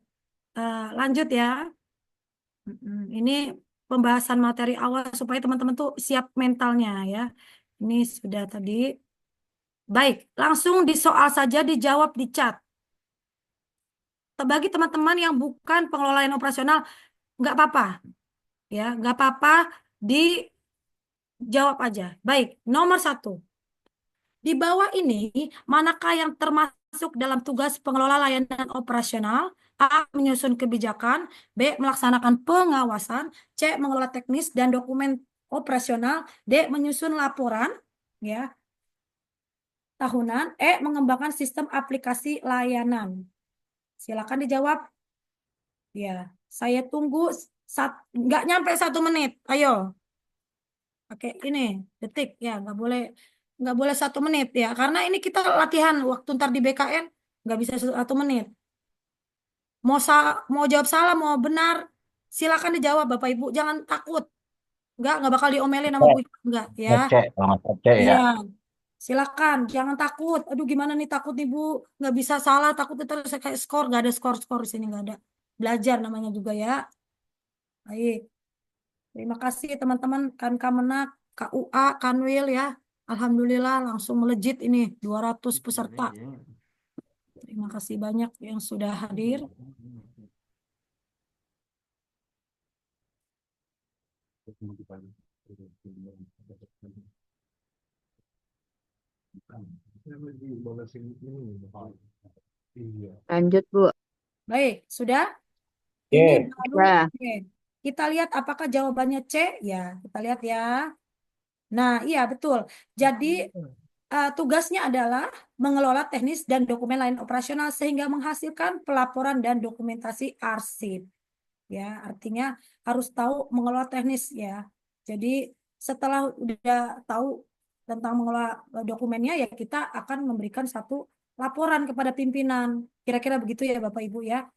lanjut ya. Ini pembahasan materi awal supaya teman-teman tuh siap mentalnya ya. Ini sudah tadi. Baik, langsung di soal saja dijawab di chat. Bagi teman-teman yang bukan pengelola layanan operasional, nggak apa-apa. Ya, nggak apa-apa, dijawab aja. Baik, nomor 1. Di bawah ini, manakah yang termasuk dalam tugas pengelola layanan operasional? A. Menyusun kebijakan. B. Melaksanakan pengawasan. C. Mengelola teknis dan dokumen operasional. D. Menyusun laporan ya tahunan. E. Mengembangkan sistem aplikasi layanan. Silakan dijawab. Ya, saya tunggu nggak nyampe 1 menit. Ayo. Oke, ini detik ya, nggak boleh 1 menit ya, karena ini kita latihan waktu ntar di BKN nggak bisa 1 menit. Mau jawab salah mau benar, silakan dijawab Bapak Ibu, jangan takut. Nggak bakal diomelin sama Bu Ika, nggak ya. Iya, silakan, jangan takut. Aduh gimana nih takut nih Bu, nggak bisa salah, takut terus kayak skor, nggak ada skor di sini, nggak ada. Belajar namanya juga ya. Baik. Terima kasih teman-teman Kankemenak, KUA, Kanwil ya. Alhamdulillah langsung melejit ini 200 peserta. Terima kasih banyak yang sudah hadir. Lanjut, Bu. Baik, sudah? Oke. Ini baru. Ya. Oke. Kita lihat apakah jawabannya C? Ya, kita lihat ya. Nah, iya betul. Jadi tugasnya adalah mengelola teknis dan dokumen lain operasional sehingga menghasilkan pelaporan dan dokumentasi arsip. Ya, artinya harus tahu mengelola teknis ya. Jadi setelah udah tahu tentang mengelola dokumennya ya kita akan memberikan satu laporan kepada pimpinan. Kira-kira begitu ya Bapak Ibu ya.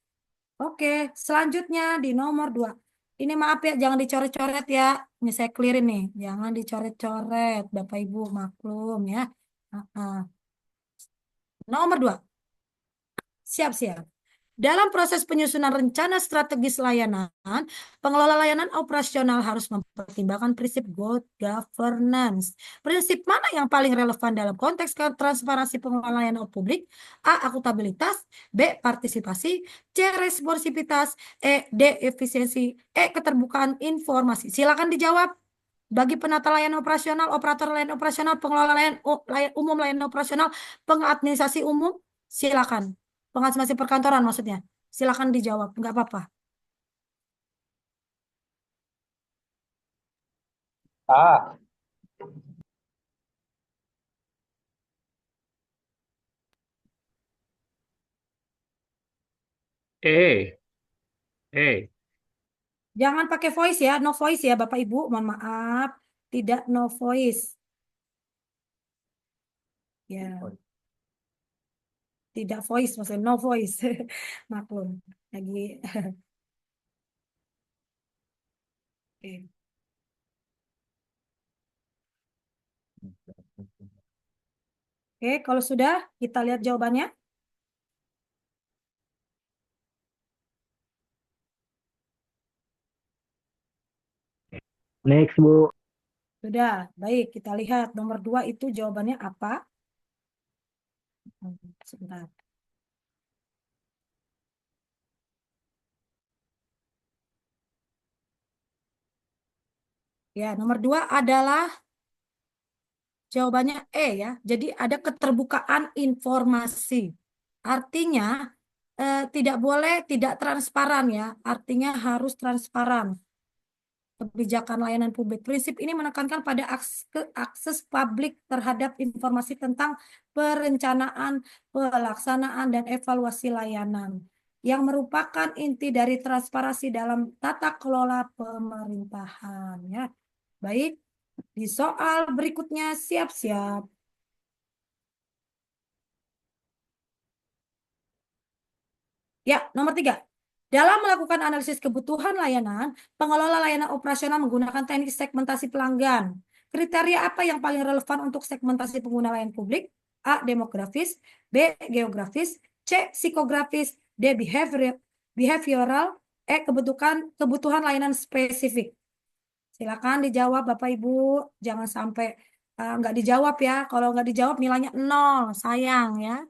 Oke, selanjutnya di nomor 2. Ini maaf ya, jangan dicoret-coret ya. Ini saya clearin nih, jangan dicoret-coret, Bapak Ibu maklum ya. Nomor 2. Siap-siap. Dalam proses penyusunan rencana strategis layanan, pengelola layanan operasional harus mempertimbangkan prinsip good governance. Prinsip mana yang paling relevan dalam konteks transparansi pengelolaan layanan publik? A. Akuntabilitas. B. Partisipasi. C. Responsivitas. D. Efisiensi. E. Keterbukaan informasi. Silakan dijawab. Bagi penata layanan operasional, operator layanan operasional, pengelola layanan umum layanan operasional, pengadministrasi umum, silakan. Pengadministrasi perkantoran maksudnya. Silakan dijawab, nggak apa-apa. A. E. E. Jangan pakai voice ya, no voice ya Bapak Ibu, mohon maaf. Tidak no voice. Ya, tidak voice maksudnya no voice. Maklum. Lagi Oke. Oke, kalau sudah kita lihat jawabannya. Next, Bu. Sudah, baik. Kita lihat nomor 2 itu jawabannya apa? Sebentar. Ya, nomor 2 adalah jawabannya E ya. Jadi ada keterbukaan informasi. Artinya tidak boleh tidak transparan ya. Artinya harus transparan. Kebijakan layanan publik. Prinsip ini menekankan pada akses publik terhadap informasi tentang perencanaan, pelaksanaan, dan evaluasi layanan, yang merupakan inti dari transparansi dalam tata kelola pemerintahan. Ya. Baik, di soal berikutnya siap-siap. Ya, nomor 3. Dalam melakukan analisis kebutuhan layanan, pengelola layanan operasional menggunakan teknik segmentasi pelanggan. Kriteria apa yang paling relevan untuk segmentasi pengguna layanan publik? A. Demografis, B. Geografis, C. Psikografis, D. Behavioral, E. Kebutuhan layanan spesifik. Silakan dijawab Bapak Ibu, jangan sampai nggak dijawab ya. Kalau nggak dijawab nilainya 0, sayang ya.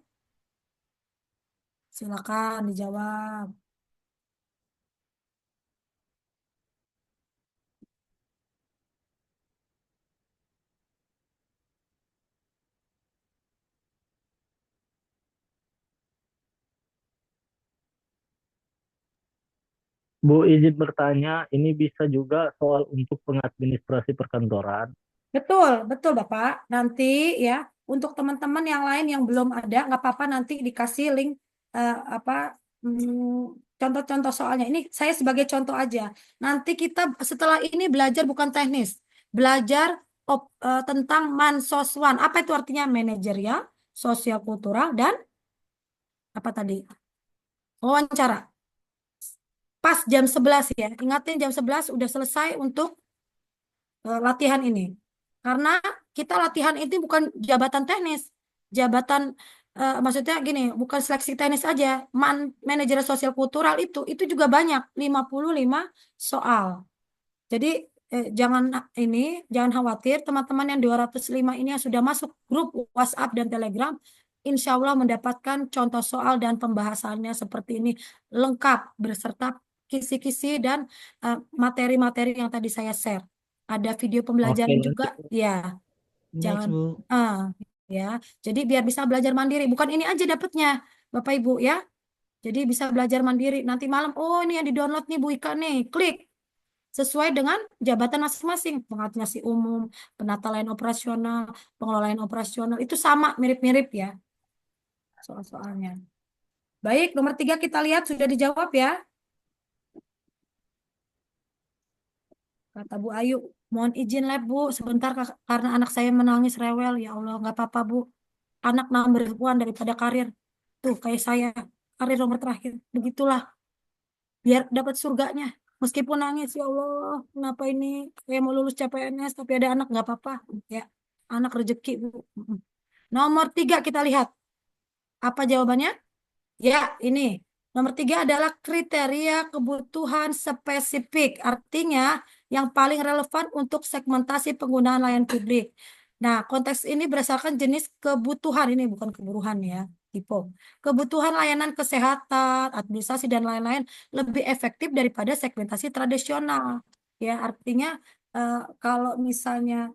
Silakan dijawab. Bu, izin bertanya, ini bisa juga soal untuk pengadministrasi perkantoran. Betul, betul Bapak. Nanti ya, untuk teman-teman yang lain yang belum ada, nggak apa-apa nanti dikasih link contoh-contoh soalnya. Ini saya sebagai contoh aja. Nanti kita setelah ini belajar bukan teknis, belajar tentang mansoswan. Apa itu artinya? Manajerial, sosial kultural, dan apa tadi? Wawancara. Pas jam 11 ya. Ingatin jam 11 udah selesai untuk latihan ini. Karena kita latihan ini bukan jabatan teknis. Jabatan maksudnya gini, bukan seleksi teknis aja. Manajer sosial kultural itu juga banyak, 55 soal. Jadi jangan khawatir, teman-teman yang 205 ini yang sudah masuk grup WhatsApp dan Telegram, insya Allah mendapatkan contoh soal dan pembahasannya seperti ini lengkap beserta kisi-kisi dan materi-materi yang tadi saya share. Ada video Oke, pembelajaran nanti juga, ya. Next, Jangan, Bu. ya. Jadi biar bisa belajar mandiri. Bukan ini aja dapatnya, Bapak Ibu ya. Jadi bisa belajar mandiri. Nanti malam, oh ini yang di-download nih Bu Ika nih. Klik. Sesuai dengan jabatan masing-masing. Pengadministrasi umum, penata layanan operasional, pengelola layanan operasional. Itu sama, mirip-mirip ya soal-soalnya. Baik, nomor 3 kita lihat sudah dijawab ya. Kata Bu Ayu, mohon izin lab Bu, sebentar karena anak saya menangis rewel. Ya Allah, nggak apa-apa Bu. Anak nomor one daripada karir. Tuh, kayak saya, karir nomor terakhir. Begitulah, biar dapat surganya. Meskipun nangis, ya Allah, kenapa ini kayak mau lulus CPNS, tapi ada anak, nggak apa-apa. Ya, anak rezeki Bu. Nomor 3 kita lihat. Apa jawabannya? Ya, ini. Nomor 3 adalah kriteria kebutuhan spesifik. Artinya yang paling relevan untuk segmentasi penggunaan layanan publik. Nah, konteks ini berdasarkan jenis kebutuhan. Ini bukan keburuhan ya, tipe. Kebutuhan layanan kesehatan, administrasi, dan lain-lain lebih efektif daripada segmentasi tradisional. Ya, artinya kalau misalnya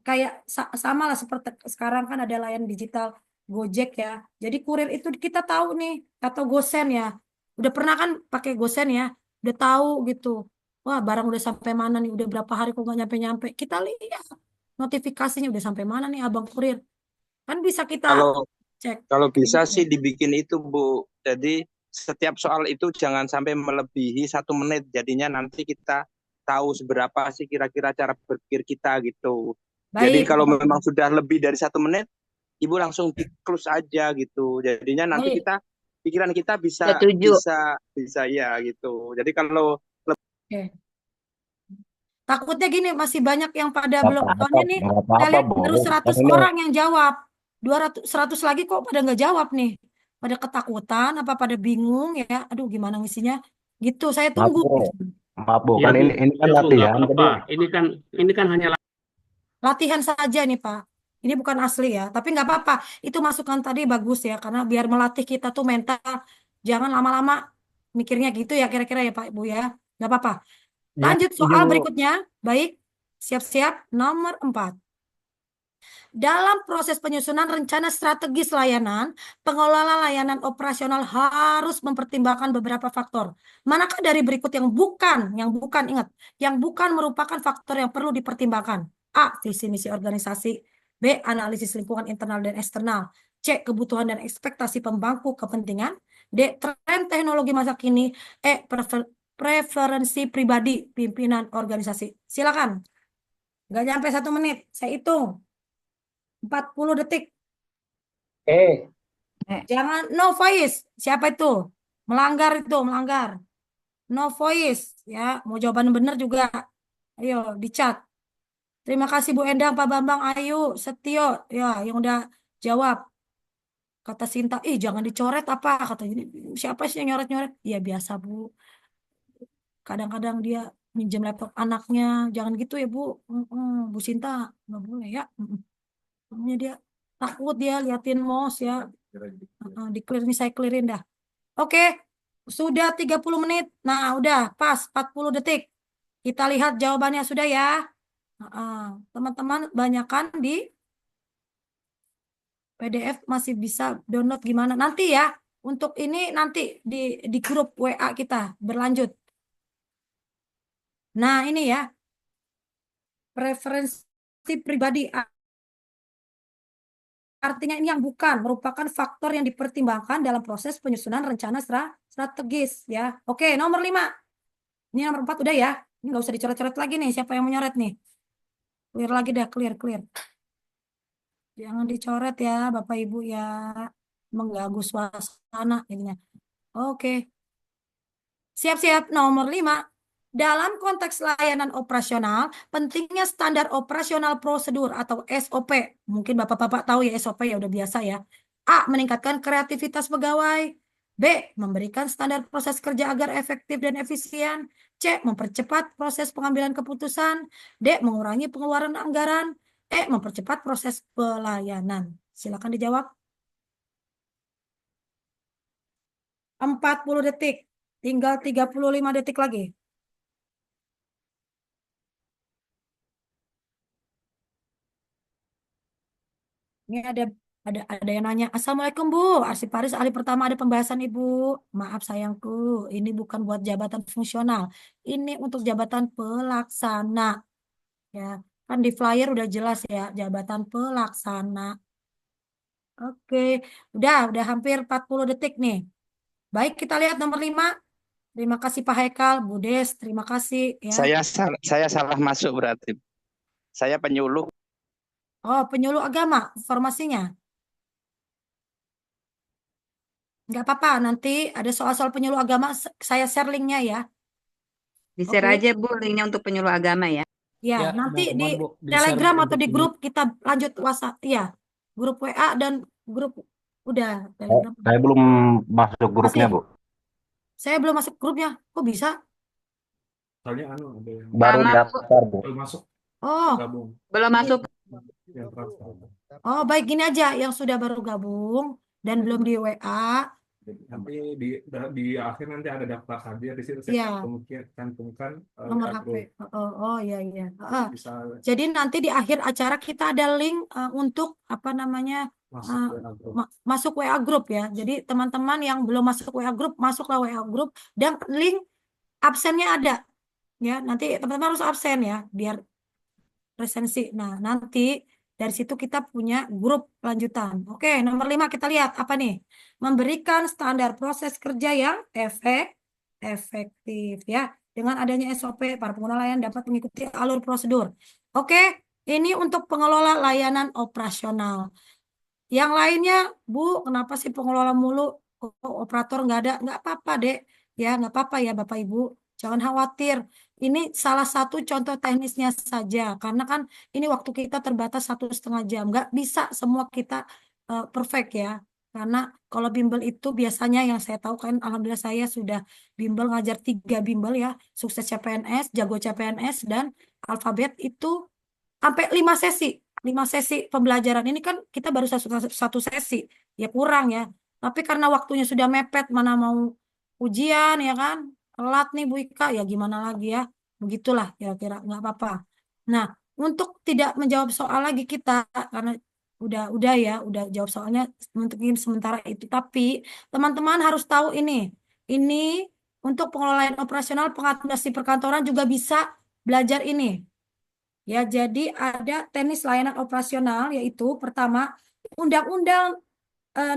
kayak sama lah seperti sekarang kan ada layanan digital Gojek ya. Jadi kurir itu kita tahu nih atau Gosen ya. Udah pernah kan pakai Gosen ya. Udah tahu gitu. Wah, barang udah sampai mana nih? Udah berapa hari kok nggak nyampe-nyampe? Kita lihat notifikasinya udah sampai mana nih abang kurir. Kan bisa kita Kalau cek. kalau bisa sih dibikin itu Bu. Jadi setiap soal itu jangan sampai melebihi 1 menit. Jadinya nanti kita tahu seberapa sih kira-kira cara berpikir kita gitu. Jadi Baik, kalau memang sudah lebih dari 1 menit, Ibu langsung di close aja gitu. Jadinya nanti baik. pikiran kita Setuju. bisa ya gitu. Jadi kalau Oke. Takutnya gini, masih banyak yang pada Nggak belum. apa-apa, Soalnya nih, nggak saya apa-apa, lihat Bu. baru 100 Kan ini orang yang jawab. 100 lagi kok pada nggak jawab nih. Pada ketakutan, apa pada bingung ya. Aduh, gimana ngisinya? Gitu, saya maaf, tunggu. Bu. Maaf, Bu. Iya Kan Bu, ini kan iya Bu, nggak latihan. apa-apa. Jadi Ini kan hanya Latihan saja nih, Pak. Ini bukan asli ya. Tapi nggak apa-apa. Itu masukan tadi bagus ya. Karena biar melatih kita tuh mental. Jangan lama-lama mikirnya gitu ya kira-kira ya Pak Ibu ya. Nggak apa-apa. Ya, Lanjut setuju, soal Bu. berikutnya. Baik. Siap-siap. Nomor 4. Dalam proses penyusunan rencana strategis layanan, pengelola layanan operasional harus mempertimbangkan beberapa faktor. Manakah dari berikut yang bukan ingat, yang bukan merupakan faktor yang perlu dipertimbangkan? A. Visi misi organisasi. B. Analisis lingkungan internal dan eksternal. C. Kebutuhan dan ekspektasi pemangku kepentingan. D. Tren teknologi masa kini. E. Preferensi pribadi pimpinan organisasi. Silakan. Nggak nyampe 1 menit. Saya hitung. 40 detik. Jangan no voice. Siapa itu? Melanggar itu, melanggar. No voice ya. Mau jawaban benar juga. Ayo dicat. Terima kasih Bu Endang, Pak Bambang, Ayu, Setio ya yang udah jawab. Kata Sinta, jangan dicoret apa? Kata ini siapa sih yang nyoret-nyoret? Ya biasa Bu. Kadang-kadang dia minjem laptop anaknya. Jangan gitu ya Bu. Bu Sinta nggak boleh ya. Soalnya dia takut dia liatin mouse ya. Di clear nih saya clearin dah. Oke, sudah 30 menit. Nah, udah pas 40 detik. Kita lihat jawabannya sudah ya. Teman-teman banyakan di PDF masih bisa download gimana nanti ya. Untuk ini nanti di grup WA kita berlanjut. Nah, ini ya. Preferensi pribadi. Artinya ini yang bukan merupakan faktor yang dipertimbangkan dalam proses penyusunan rencana strategis ya. Oke, nomor 5. Ini nomor 4 udah ya. Ini nggak usah dicoret-coret lagi nih. Siapa yang menyoret nih? Clear lagi dah, clear. Jangan dicoret ya, Bapak Ibu ya. Mengganggu suasana ininya. Oke. Siap-siap nomor 5. Dalam konteks layanan operasional, pentingnya standar operasional prosedur atau SOP. Mungkin Bapak-Bapak tahu ya SOP ya udah biasa ya. A. Meningkatkan kreativitas pegawai. B. Memberikan standar proses kerja agar efektif dan efisien. C. Mempercepat proses pengambilan keputusan. D. Mengurangi pengeluaran anggaran. E. Mempercepat proses pelayanan. Silakan dijawab. 40 detik. Tinggal 35 detik lagi. Ini ada yang nanya, Assalamualaikum Bu, Arsip Paris ahli pertama ada pembahasan Ibu. Maaf sayangku, ini bukan buat jabatan fungsional. Ini untuk jabatan pelaksana. Ya, kan di flyer udah jelas ya, jabatan pelaksana. Oke, udah hampir 40 detik nih. Baik, kita lihat nomor 5. Terima kasih Pak Haikal, Bu Des, terima kasih ya. saya salah masuk berarti. Saya penyuluh. Oh, penyuluh agama formasinya. Nggak apa-apa, nanti ada soal-soal penyuluh agama, saya share linknya ya. Di-share Oke. aja Bu linknya untuk penyuluh agama ya. Ya, Ya, nanti di teman-teman, Bu, di-share Telegram atau untuk di ini. grup kita lanjut WhatsApp. Iya, grup WA dan grup udah Telegram. saya belum masuk grupnya, Masih? Bu. Saya belum masuk grupnya. Kok bisa? Soalnya ada yang Baru Sama, Bu. daftar, Bu. belum masuk Oh, gabung Belum masuk. yang transfer. oh baik gini aja yang sudah baru gabung dan belum di WA. Nanti di akhir nanti ada daftar hadir di situ Iya. saya cantumkan Nomor WA HP. group. Oh iya. Bisa Jadi nanti di akhir acara kita ada link untuk apa namanya masuk WA group. masuk WA group ya. Jadi teman-teman yang belum masuk WA group masuklah WA group dan link absennya ada ya. Nanti teman-teman harus absen ya biar resensi. Nah nanti Dari situ kita punya grup lanjutan. Oke, nomor 5 kita lihat apa nih? Memberikan standar proses kerja yang efektif ya. Dengan adanya SOP, para pengguna layanan dapat mengikuti alur prosedur. Oke, ini untuk pengelola layanan operasional. Yang lainnya, Bu, kenapa sih pengelola mulu? Kok operator nggak ada? Nggak apa-apa, Dek. Ya, nggak apa-apa ya, Bapak Ibu. Jangan khawatir. Ini salah satu contoh teknisnya saja. Karena kan ini waktu kita terbatas 1,5 jam. Nggak bisa semua kita perfect ya. Karena kalau bimbel itu biasanya yang saya tahu kan, alhamdulillah saya sudah bimbel ngajar 3 bimbel ya. Sukses CPNS, Jago CPNS, dan Alfabet itu sampai 5 sesi pembelajaran ini kan kita baru satu sesi ya kurang ya, tapi karena waktunya sudah mepet, mana mau ujian ya kan, telat nih Bu Ika, ya gimana lagi ya, begitulah kira-kira, nggak apa-apa. Nah, untuk tidak menjawab soal lagi kita karena udah jawab soalnya untuk sementara itu, tapi teman-teman harus tahu ini untuk pengelolaan operasional pengadministrasi perkantoran juga bisa belajar ini. Ya, jadi ada teknis layanan operasional, yaitu pertama, Undang-Undang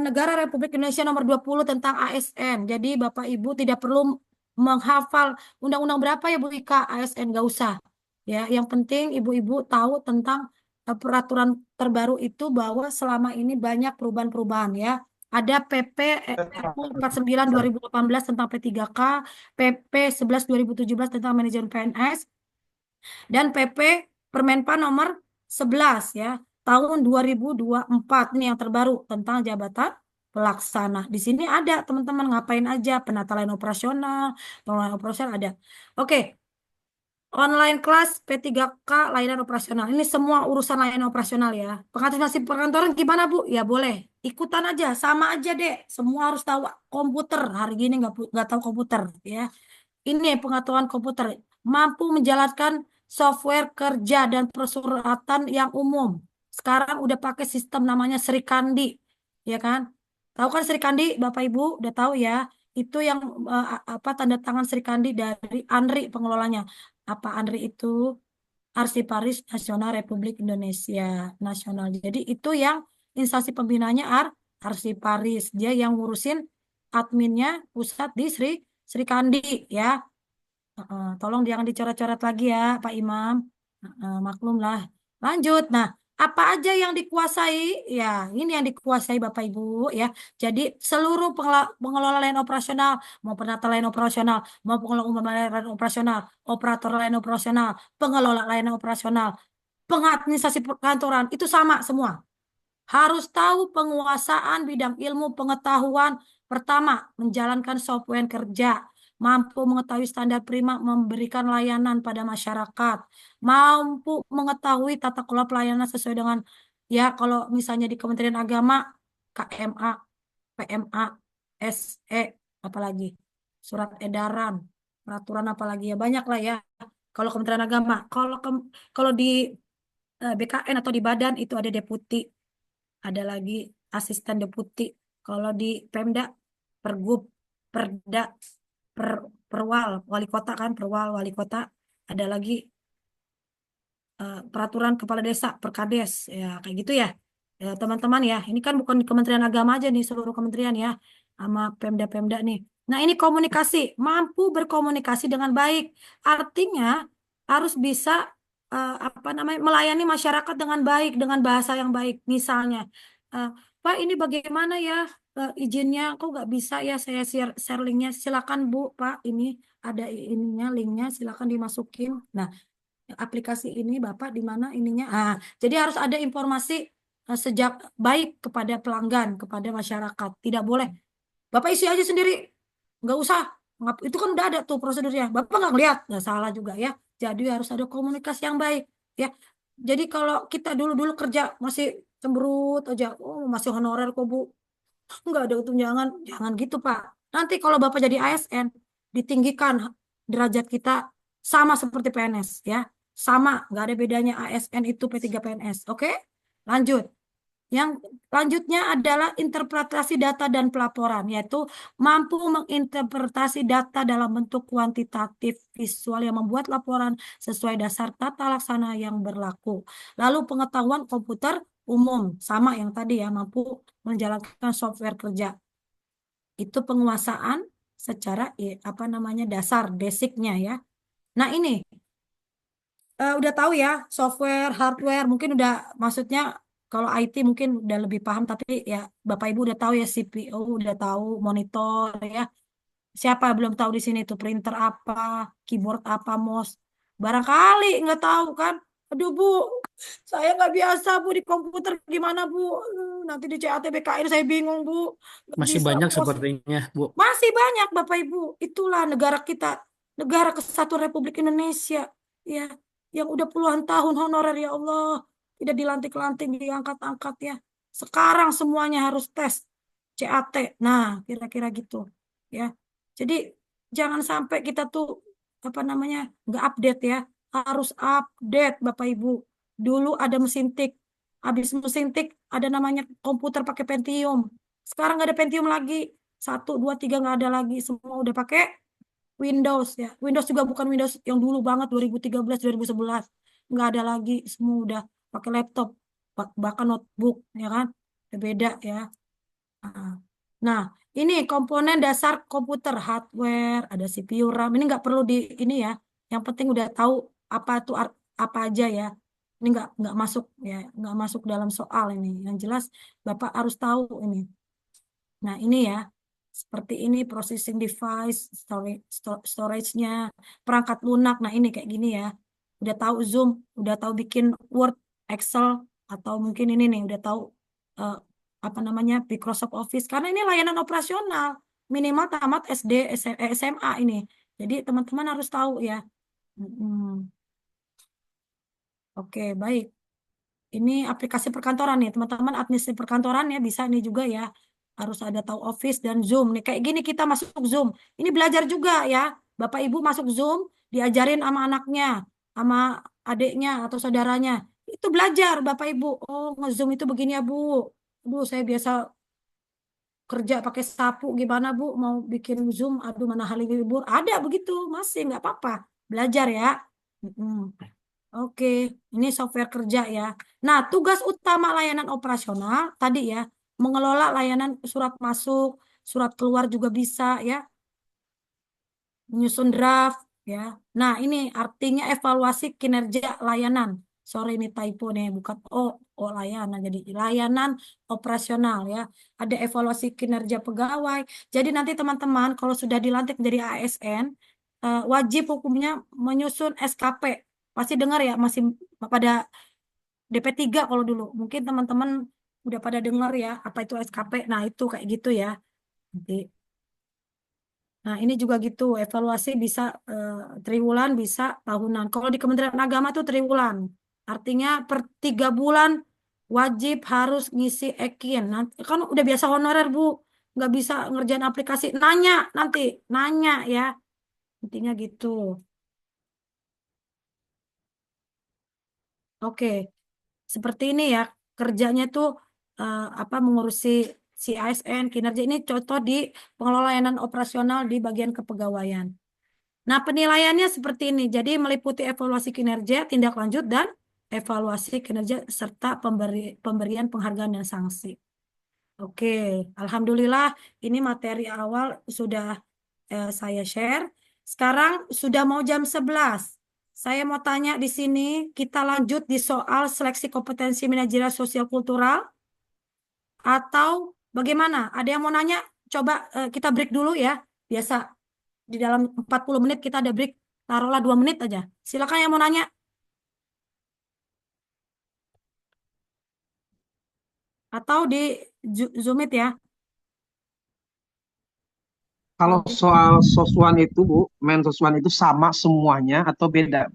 Negara Republik Indonesia Nomor 20 tentang ASN. Jadi Bapak Ibu tidak perlu menghafal undang-undang berapa ya Bu Ika, ASN, nggak usah. Ya, yang penting Ibu-ibu tahu tentang peraturan terbaru itu, bahwa selama ini banyak perubahan-perubahan ya. Ada PP RU 49 2018 tentang P3K, PP 11 2017 tentang manajemen PNS, dan PP Permenpan nomor 11 ya tahun 2024 ini yang terbaru tentang jabatan pelaksana. Di sini ada teman-teman ngapain aja, penata layanan operasional, pengelolaan operasional ada. Oke. Online kelas P3K layanan operasional. Ini semua urusan layanan operasional ya. Pengadministrasi perkantoran gimana Bu? Ya boleh. Ikutan aja, sama aja deh. Semua harus tahu komputer. Hari gini nggak tahu komputer ya. Ini pengetahuan komputer, mampu menjalankan software kerja dan persuratan yang umum. Sekarang udah pakai sistem namanya Srikandi, ya kan? Tahu kan Srikandi, Bapak Ibu udah tahu ya? Itu yang apa, tanda tangan Srikandi dari ANRI pengelolanya. Apa ANRI itu? Arsiparis Nasional Republik Indonesia Nasional. Jadi itu yang instansi pembinanya Arsiparis. Dia yang ngurusin adminnya pusat di Srikandi ya. Tolong jangan dicoret-coret lagi ya Pak Imam. Maklum lah. Lanjut. Nah, apa aja yang dikuasai? Ya, ini yang dikuasai Bapak Ibu ya. Jadi seluruh pengelola layanan operasional, mau penata layanan operasional, mau pengelola umum layanan operasional, operator layanan operasional, pengelola layanan operasional, pengadministrasi perkantoran, itu sama semua. Harus tahu penguasaan bidang ilmu pengetahuan. Pertama, menjalankan software kerja, mampu mengetahui standar prima memberikan layanan pada masyarakat, mampu mengetahui tata kelola pelayanan sesuai dengan, ya kalau misalnya di Kementerian Agama, KMA, PMA, SE, apalagi surat edaran, peraturan apalagi ya, banyak lah ya. Kalau Kementerian Agama, kalau di BKN atau di badan itu ada deputi, ada lagi asisten deputi. Kalau di Pemda, Pergub, Perda, Perwal, wali kota kan, Perwal, wali kota. Ada lagi peraturan kepala desa, Perkades, ya kayak gitu ya. Ya, teman-teman ya, ini kan bukan Kementerian Agama aja nih, seluruh kementerian ya, sama Pemda-Pemda nih. Nah, ini komunikasi, mampu berkomunikasi dengan baik. Artinya harus bisa apa namanya, melayani masyarakat dengan baik, dengan bahasa yang baik. Misalnya, Pak, ini bagaimana ya izinnya? Kok nggak bisa ya saya share linknya? Silakan Bu, Pak, ini ada ininya, linknya, silakan dimasukin. Nah, aplikasi ini Bapak di mana ininya? Jadi harus ada informasi sejak baik kepada pelanggan, kepada masyarakat. Tidak boleh Bapak isi aja sendiri, nggak usah. Itu kan udah ada tuh prosedurnya. Bapak nggak ngeliat, nggak salah juga ya. Jadi harus ada komunikasi yang baik ya. Jadi kalau kita dulu kerja masih cemberut aja, oh masih honorer kok Bu, nggak ada tunjangan, jangan gitu Pak. Nanti kalau Bapak jadi ASN, ditinggikan derajat kita sama seperti PNS ya. Sama, nggak ada bedanya ASN itu P3 PNS. Oke? Lanjut. Yang lanjutnya adalah interpretasi data dan pelaporan, yaitu mampu menginterpretasi data dalam bentuk kuantitatif visual yang membuat laporan sesuai dasar tata laksana yang berlaku. Lalu pengetahuan komputer umum, sama yang tadi ya, mampu menjalankan software kerja. Itu penguasaan secara apa namanya dasar, basicnya ya. Nah ini udah tahu ya software, hardware, mungkin udah maksudnya kalau IT mungkin udah lebih paham, tapi ya Bapak Ibu udah tahu ya CPU, udah tahu monitor ya. Siapa yang belum tahu di sini tuh printer apa, keyboard apa, mouse. Barangkali nggak tahu kan. Aduh Bu, saya nggak biasa Bu di komputer gimana Bu? Nanti di CAT BKN saya bingung Bu. Nggak Masih bisa banyak bos. sepertinya, Bu. Masih banyak Bapak Ibu. Itulah negara kita, negara Kesatuan Republik Indonesia, ya, yang udah puluhan tahun honorer ya Allah, tidak dilantik-lantik, diangkat-angkat ya. Sekarang semuanya harus tes CAT. Nah, kira-kira gitu, ya. Jadi jangan sampai kita tuh apa namanya nggak update ya. Harus update Bapak Ibu. Dulu ada mesin tik, habis mesin tik ada namanya komputer pakai Pentium. Sekarang nggak ada Pentium lagi. 1, 2, 3 nggak ada lagi, semua udah pakai Windows ya. Windows juga bukan Windows yang dulu banget 2013 2011, nggak ada lagi, semua udah pakai laptop, bahkan notebook ya kan, udah beda ya. Nah, ini komponen dasar komputer, hardware, ada CPU, RAM, ini nggak perlu di ini ya, yang penting udah tahu apa tuh apa aja ya. Ini nggak masuk ya, nggak masuk dalam soal ini, yang jelas Bapak harus tahu ini. Nah, ini ya, seperti ini processing device, storage-nya, perangkat lunak. Nah, ini kayak gini ya. Udah tahu Zoom, udah tahu bikin Word, Excel, atau mungkin ini nih, udah tahu eh, apa namanya Microsoft Office. Karena ini layanan operasional, minimal tamat SD, SMA ini. Jadi teman-teman harus tahu ya. Oke, baik. Ini aplikasi perkantoran nih, teman-teman administrasi perkantoran ya bisa nih juga ya. Harus ada tahu Office dan Zoom nih. Kayak gini kita masuk Zoom. Ini belajar juga ya. Bapak Ibu masuk Zoom, diajarin sama anaknya, sama adiknya atau saudaranya. Itu belajar Bapak Ibu. Oh, nge-Zoom itu begini ya, Bu. Bu, saya biasa kerja pakai sapu gimana, Bu? Mau bikin Zoom, aduh mana hari libur. Ada begitu, masih nggak apa-apa. Belajar ya. Mm-mm. Oke, ini software kerja ya. Nah, tugas utama layanan operasional tadi ya, mengelola layanan surat masuk, surat keluar juga bisa ya, menyusun draft ya. Nah, ini artinya evaluasi kinerja layanan. Sorry ini typo nih, bukan layanan, jadi layanan operasional ya. Ada evaluasi kinerja pegawai. Jadi nanti teman-teman kalau sudah dilantik menjadi ASN, wajib hukumnya menyusun SKP. Pasti dengar ya, masih pada DP3 kalau dulu. Mungkin teman-teman udah pada dengar ya, apa itu SKP. Nah, itu kayak gitu ya. Nanti. Nah, ini juga gitu, evaluasi bisa triwulan, bisa tahunan. Kalau di Kementerian Agama tuh triwulan. Artinya per 3 bulan wajib harus ngisi EKIN. Nanti, kan udah biasa honorer, Bu. Nggak bisa ngerjain aplikasi. Nanya nanti, nanya ya. Intinya gitu. Oke. Seperti ini ya, kerjanya tuh apa mengurusi si ASN, kinerja ini contoh di pengelola layanan operasional di bagian kepegawaian. Nah, penilaiannya seperti ini. Jadi meliputi evaluasi kinerja, tindak lanjut, dan evaluasi kinerja serta pemberian penghargaan dan sanksi. Oke, Alhamdulillah ini materi awal sudah saya share. Sekarang sudah mau jam 11. Saya mau tanya di sini, kita lanjut di soal seleksi kompetensi manajerial sosial kultural atau bagaimana? Ada yang mau nanya? Coba kita break dulu ya. Biasa di dalam 40 menit kita ada break. Taruhlah 2 menit aja. Silakan yang mau nanya. Atau di Zoom Meet ya. Kalau soal soswan itu, Bu, men soswan itu sama semuanya atau beda?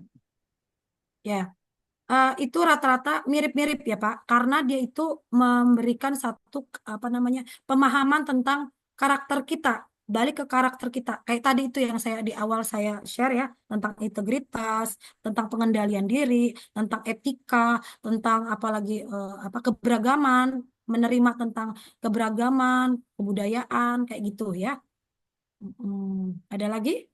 Ya. Itu rata-rata mirip-mirip ya Pak, karena dia itu memberikan satu apa namanya pemahaman tentang karakter kita. balik ke karakter kita. Kayak tadi itu yang saya di awal saya share ya, tentang integritas, tentang pengendalian diri, tentang etika, tentang apalagi apa keberagaman, menerima tentang keberagaman, kebudayaan kayak gitu ya. Ada lagi?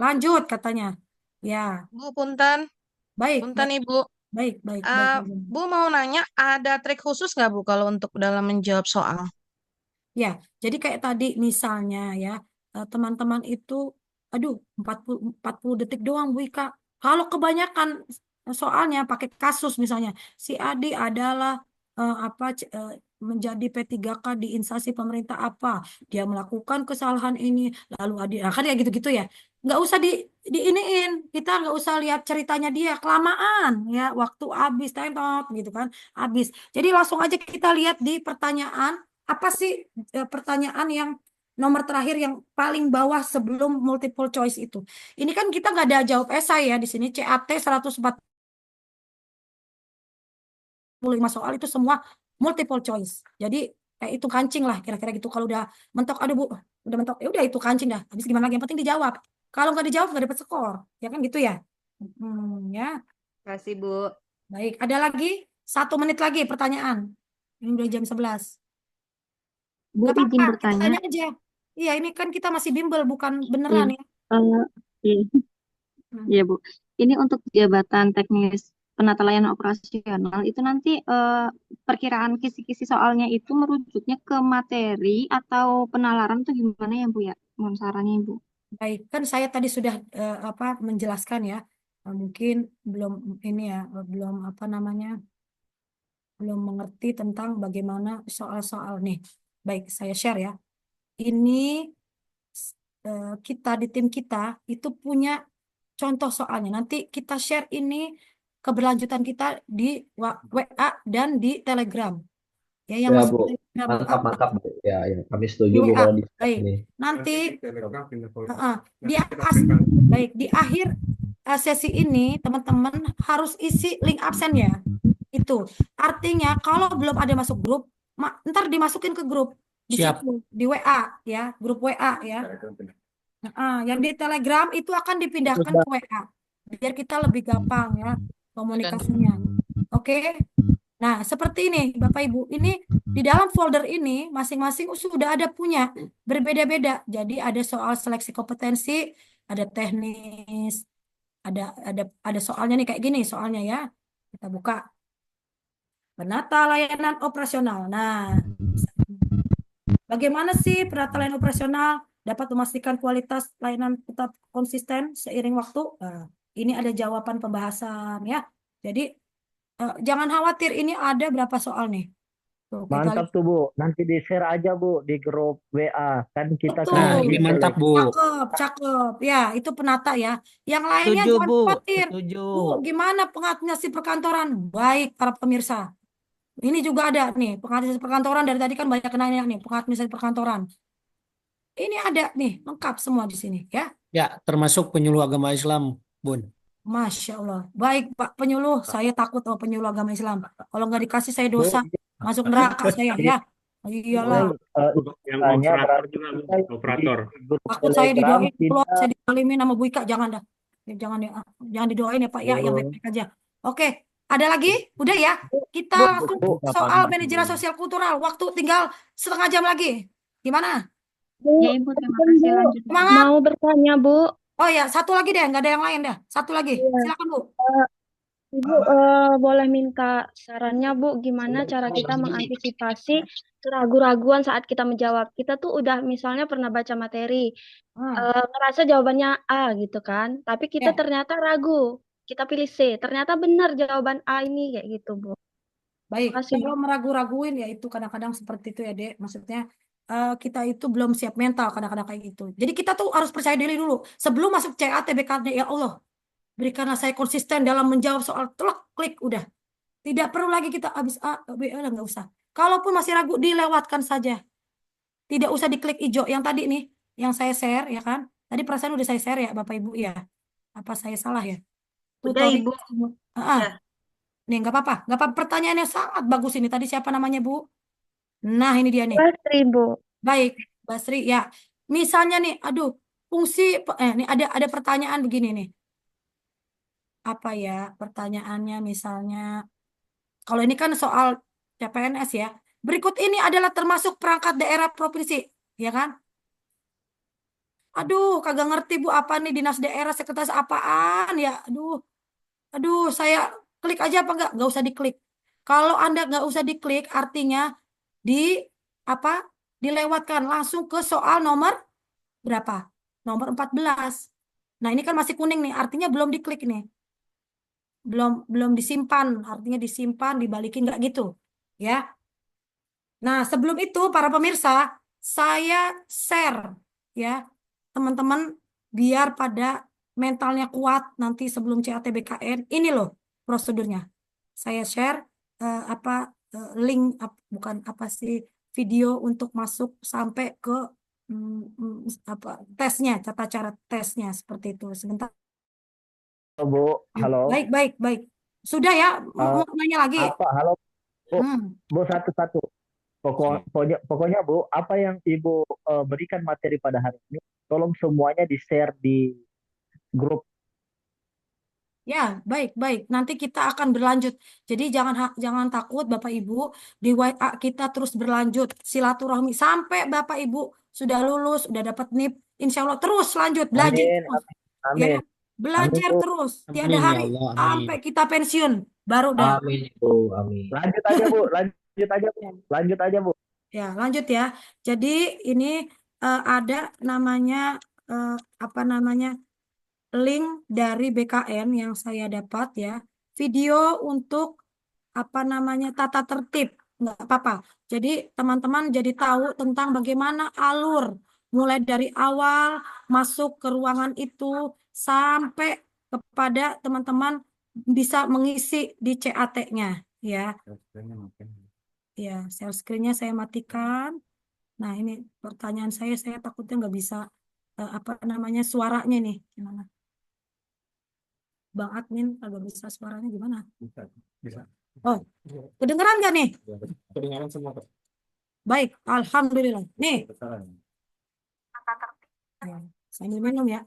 Lanjut katanya. Ya, Bu, punten, baik, punten baik, Ibu. baik, baik, Eh, baik. Bu mau nanya, ada trik khusus nggak Bu kalau untuk dalam menjawab soal? Ya, jadi kayak tadi misalnya ya, teman-teman itu, aduh, 40 detik doang Bu Ika. Kalau kebanyakan soalnya pakai kasus misalnya, si Adi adalah menjadi P3K di instansi pemerintah apa, dia melakukan kesalahan ini, lalu Adi, nah kan kayak gitu-gitu ya. Nggak usah diiniin, kita nggak usah lihat ceritanya dia, kelamaan ya, waktu habis, time out gitu kan, habis. Jadi langsung aja kita lihat di pertanyaan, apa sih pertanyaan yang nomor terakhir yang paling bawah sebelum multiple choice itu. Ini kan kita nggak ada jawab esai ya di sini, CAT 145 soal itu semua multiple choice. Jadi kayak itu kancing lah kira-kira gitu. Kalau udah mentok, aduh Bu, udah mentok, ya udah itu kancing dah. Habis gimana lagi? Yang penting dijawab. Kalau nggak dijawab nggak dapat skor, ya kan gitu ya. Ya, Kasih Bu. baik. Ada lagi 1 menit lagi pertanyaan. Ini udah jam 11. Bu, Nggak izin apa-apa, bertanya. tanya aja. Iya, ini kan kita masih bimbel, bukan beneran Iya, ya. iya, Hmm. iya, Bu. Ini untuk jabatan teknis penata layanan operasional itu nanti perkiraan kisi-kisi soalnya itu merujuknya ke materi atau penalaran tuh gimana ya Bu ya? Mohon sarannya Bu. Baik, kan saya tadi sudah menjelaskan ya. Mungkin belum ini ya, belum apa namanya, belum mengerti tentang bagaimana soal-soal nih. Baik, saya share ya. Ini kita di tim kita itu punya contoh soalnya. Nanti kita share ini keberlanjutan kita di WA dan di Telegram. Ya, yang Ya, masuk Bu. Telegram Mantap, mantap, Bu. Ya, ya. Kami di setuju, Bu, WA. kalau di Baik, ini. nanti di baik di akhir sesi ini teman-teman harus isi link absennya. Itu artinya kalau belum ada masuk grup, ntar dimasukin ke grup di Siap. situ di WA ya, grup WA ya. Yang di Telegram itu akan dipindahkan ke WA biar kita lebih gampang ya komunikasinya. Oke. Nah, seperti ini Bapak Ibu, ini di dalam folder ini masing-masing sudah ada punya berbeda-beda. Jadi ada soal seleksi kompetensi, ada teknis, ada soalnya nih kayak gini soalnya ya. Kita buka. Penata layanan operasional. Nah, bagaimana sih penata layanan operasional dapat memastikan kualitas layanan tetap konsisten seiring waktu? Nah, ini ada jawaban pembahasan ya. Jadi jangan khawatir, ini ada berapa soal nih? Tuh, kita Mantap lihat. tuh Bu. Nanti di-share aja Bu di grup WA. Kan kita Betul. kan Nah, ini di mantap, Bu. Cakep, cakep. Ya, itu penata ya. Yang lainnya Setuju, jangan Bu. khawatir. Setuju. Bu, gimana pengadministrasi perkantoran? Baik, para pemirsa. Ini juga ada nih, pengadministrasi perkantoran. Dari tadi kan banyak nanya nih, pengadministrasi perkantoran. Ini ada nih, lengkap semua di sini ya. Ya, termasuk penyuluh agama Islam, Bun. Masya Allah. Baik, Pak Penyuluh. Saya takut sama penyuluh agama Islam. Kalau nggak dikasih saya Bu, dosa. Masuk neraka saya ya. Iyalah. Yang Tanya operator berarti juga, Bu. kita di Operator. grup Takut saya Telegram didoain, keluar tidak. saya dizalimin sama Bu Ika. Jangan dah. Jangan ya. Jangan didoain ya Pak ya, yang baik-baik aja. Oke, ada lagi? Udah ya. Kita langsung soal manajemen sosial kultural. Waktu tinggal setengah jam lagi. Gimana? Ya Ibu, terima kasih. Lanjut. Semangat. Mau bertanya Bu. Oh ya, satu lagi deh, nggak ada yang lain dah. Satu lagi. Iya. Silakan Bu. Ibu boleh minta sarannya Bu, gimana cara kita mengantisipasi keraguan-raguan saat kita menjawab. Kita tuh udah misalnya pernah baca materi, ngerasa jawabannya A gitu kan, tapi kita Ya. ternyata ragu. Kita pilih C, ternyata benar jawaban A ini kayak gitu Bu. Baik, Makasih Bu. kalau meragu-raguin ya itu kadang-kadang seperti itu ya Dek. Maksudnya kita itu belum siap mental kadang-kadang kayak gitu. Jadi kita tuh harus percaya diri dulu. Sebelum masuk CAT BKD, ya Allah, berikanlah saya konsisten dalam menjawab soal klik udah. Tidak perlu lagi kita habis A, B, udah nggak usah. Kalaupun masih ragu, dilewatkan saja. Tidak usah diklik hijau. Yang tadi nih, yang saya share ya kan. Tadi perasaan udah saya share ya Bapak Ibu ya. Apa saya salah ya? Udah, Tutorial Ibu. semua. Udah. Nih nggak apa-apa. Nggak apa-apa. Pertanyaannya sangat bagus ini. Tadi siapa namanya Bu? Nah ini dia nih. Pasti Bu. Baik. Basri ya. Misalnya nih, aduh, fungsi nih ada pertanyaan begini nih. Apa ya pertanyaannya misalnya kalau ini kan soal CPNS ya. Berikut ini adalah termasuk perangkat daerah provinsi, ya kan? Aduh, kagak ngerti Bu apa nih dinas daerah sekretaris apaan ya. Aduh, saya klik aja apa enggak? Nggak usah diklik. Kalau Anda nggak usah diklik, artinya di apa? Dilewatkan langsung ke soal nomor berapa? Nomor 14. Nah, ini kan masih kuning nih, artinya belum diklik nih. Belum disimpan, artinya disimpan, dibalikin nggak gitu. Ya. Nah, sebelum itu para pemirsa, saya share ya, teman-teman biar pada mentalnya kuat nanti sebelum CATBKN. Ini loh prosedurnya. Saya share apa link bukan apa sih video untuk masuk sampai ke apa tesnya, tata cara tesnya seperti itu. Sebentar. Halo, Bu. Halo. Baik, baik, baik. Sudah ya, mau nanya lagi. Halo, Bu. Hmm. Bu, satu-satu. Pokoknya Bu, apa yang Ibu berikan materi pada hari ini, tolong semuanya di-share di grup. Ya, baik, baik. Nanti kita akan berlanjut. Jadi jangan takut Bapak Ibu, di WA kita terus berlanjut silaturahmi sampai Bapak Ibu sudah lulus, sudah dapat NIP. Insya Allah terus lanjut belajar Amin, terus. amin, Ya, amin. belajar Amin, Bu. terus. Tiada Amin ya hari Allah, amin. sampai kita pensiun. Baru dah. Amin, Bu. Amin. Lanjut aja, Bu. Lanjut aja, Bu. Lanjut aja, Bu. Ya, lanjut ya. Jadi ini ada namanya apa namanya link dari BKN yang saya dapat ya. Video untuk apa namanya tata tertib. Nggak apa-apa. Jadi teman-teman jadi tahu tentang bagaimana alur mulai dari awal masuk ke ruangan itu sampai kepada teman-teman bisa mengisi di CAT-nya ya. Ya, share screen-nya saya matikan. Nah, ini pertanyaan saya takutnya nggak bisa apa namanya suaranya nih gimana? Bang admin agak bisa suaranya gimana? Bisa. Oh, kedengeran nggak nih? Kedengaran semua. Baik, alhamdulillah. Nih, ya, saya minum ya.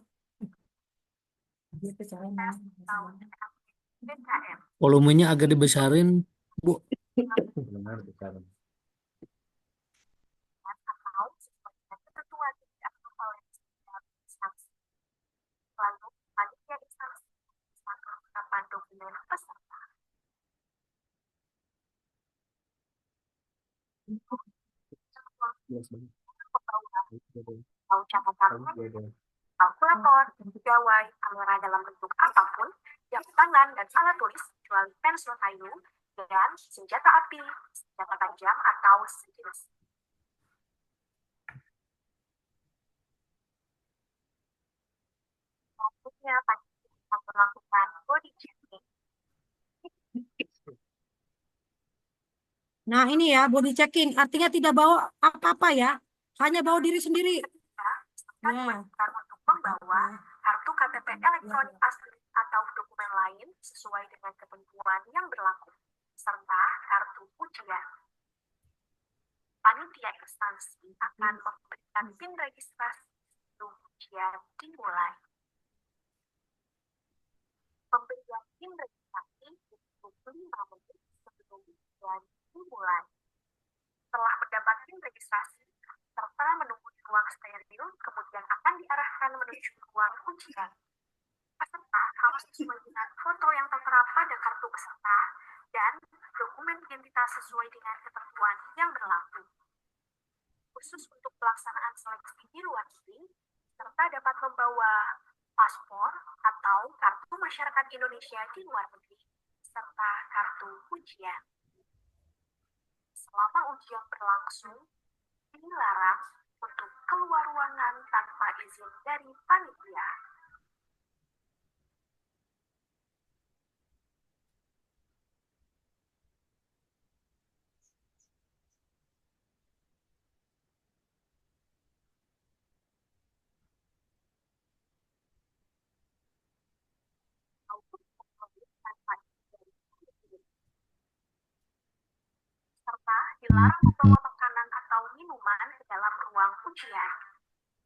Volumenya agak dibesarin, Bu. Kalkulator, gawai, kamera dalam bentuk apapun, jam tangan dan alat tulis kecuali pensil kayu, dan senjata api, senjata tajam atau sejenis. Selanjutnya, kita melakukan body checking. Nah, ini ya body checking artinya tidak bawa apa-apa ya, hanya bawa diri sendiri. Untuk membawa kartu KTP elektronik asli atau dokumen lain sesuai dengan ketentuan yang berlaku, serta kartu ujian. Panitia instansi akan memberikan PIN registrasi sebelum ujian dimulai. Pemberian PIN registrasi cukup 5 menit sebelum ujian dimulai. Setelah mendapat PIN registrasi serta menunggu di ruang steril, kemudian akan diarahkan menuju ruang ujian. Peserta harus sesuai dengan foto yang tertera pada kartu peserta dan dokumen identitas sesuai dengan ketentuan yang berlaku. Khusus untuk pelaksanaan seleksi di luar negeri, peserta dapat membawa paspor atau kartu masyarakat Indonesia di luar negeri, serta kartu ujian. Selama ujian berlangsung, dilarang untuk keluar ruangan tanpa izin dari panitia. Serta dilarang membawa makanan atau minuman ke dalam ruangan ruang ujian.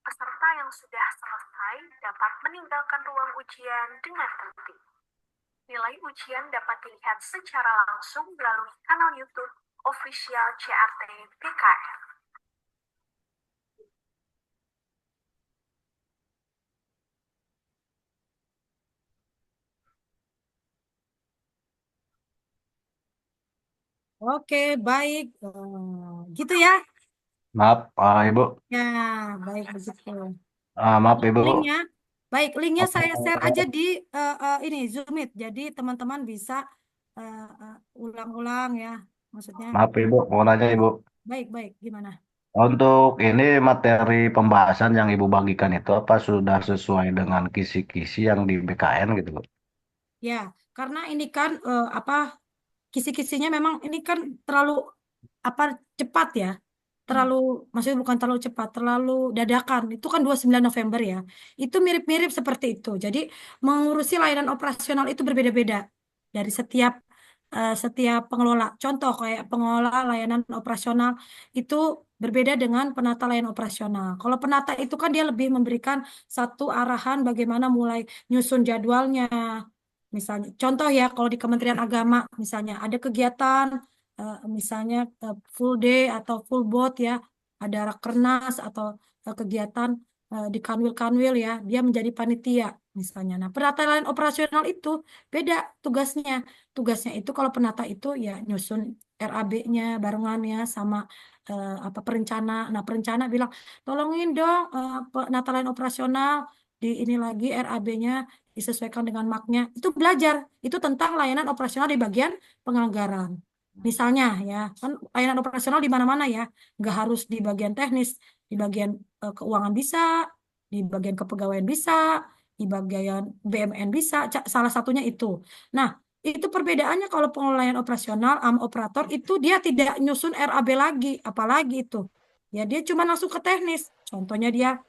Peserta yang sudah selesai dapat meninggalkan ruang ujian dengan tertib. Nilai ujian dapat dilihat secara langsung melalui kanal YouTube official CRT PKN. Oke, baik. Gitu ya. Maaf, Ibu. Ya, baik begitu. Maaf, Ibu. Linknya, baik, linknya saya share aja Oh, di ini Zoom Meet. Jadi teman-teman bisa ulang-ulang ya, maksudnya. maaf, Ibu. Mau nanya, Ibu. Baik, baik, gimana? Untuk ini materi pembahasan yang Ibu bagikan itu apa sudah sesuai dengan kisi-kisi yang di BKN gitu, Bu? Ya, karena ini kan apa kisi-kisinya memang ini kan terlalu apa cepat ya. Terlalu maksudnya bukan terlalu cepat, terlalu dadakan. Itu kan 29 November ya. Itu mirip-mirip seperti itu. Jadi mengurusi layanan operasional itu berbeda-beda dari setiap pengelola. Contoh kayak pengelola layanan operasional itu berbeda dengan penata layanan operasional. Kalau penata itu kan dia lebih memberikan satu arahan bagaimana mulai nyusun jadwalnya. Misalnya, contoh ya, kalau di Kementerian Agama misalnya ada kegiatan misalnya full day atau full boat ya, ada rakernas atau kegiatan di kanwil-kanwil ya, dia menjadi panitia misalnya. Nah, penata layanan operasional itu beda tugasnya. Tugasnya itu kalau penata itu ya nyusun RAB-nya barengannya sama apa perencana. Nah, perencana bilang, tolongin dong penata layanan operasional di ini lagi RAB-nya disesuaikan dengan maknya. Itu belajar, itu tentang layanan operasional di bagian penganggaran. Misalnya ya, kan layanan operasional di mana-mana ya, nggak harus di bagian teknis, di bagian keuangan bisa, di bagian kepegawaian bisa, di bagian BMN bisa, salah satunya itu. Nah, itu perbedaannya kalau pengelolaan operasional sama operator itu dia tidak nyusun RAB lagi, apalagi itu. Ya dia cuma langsung ke teknis. Contohnya dia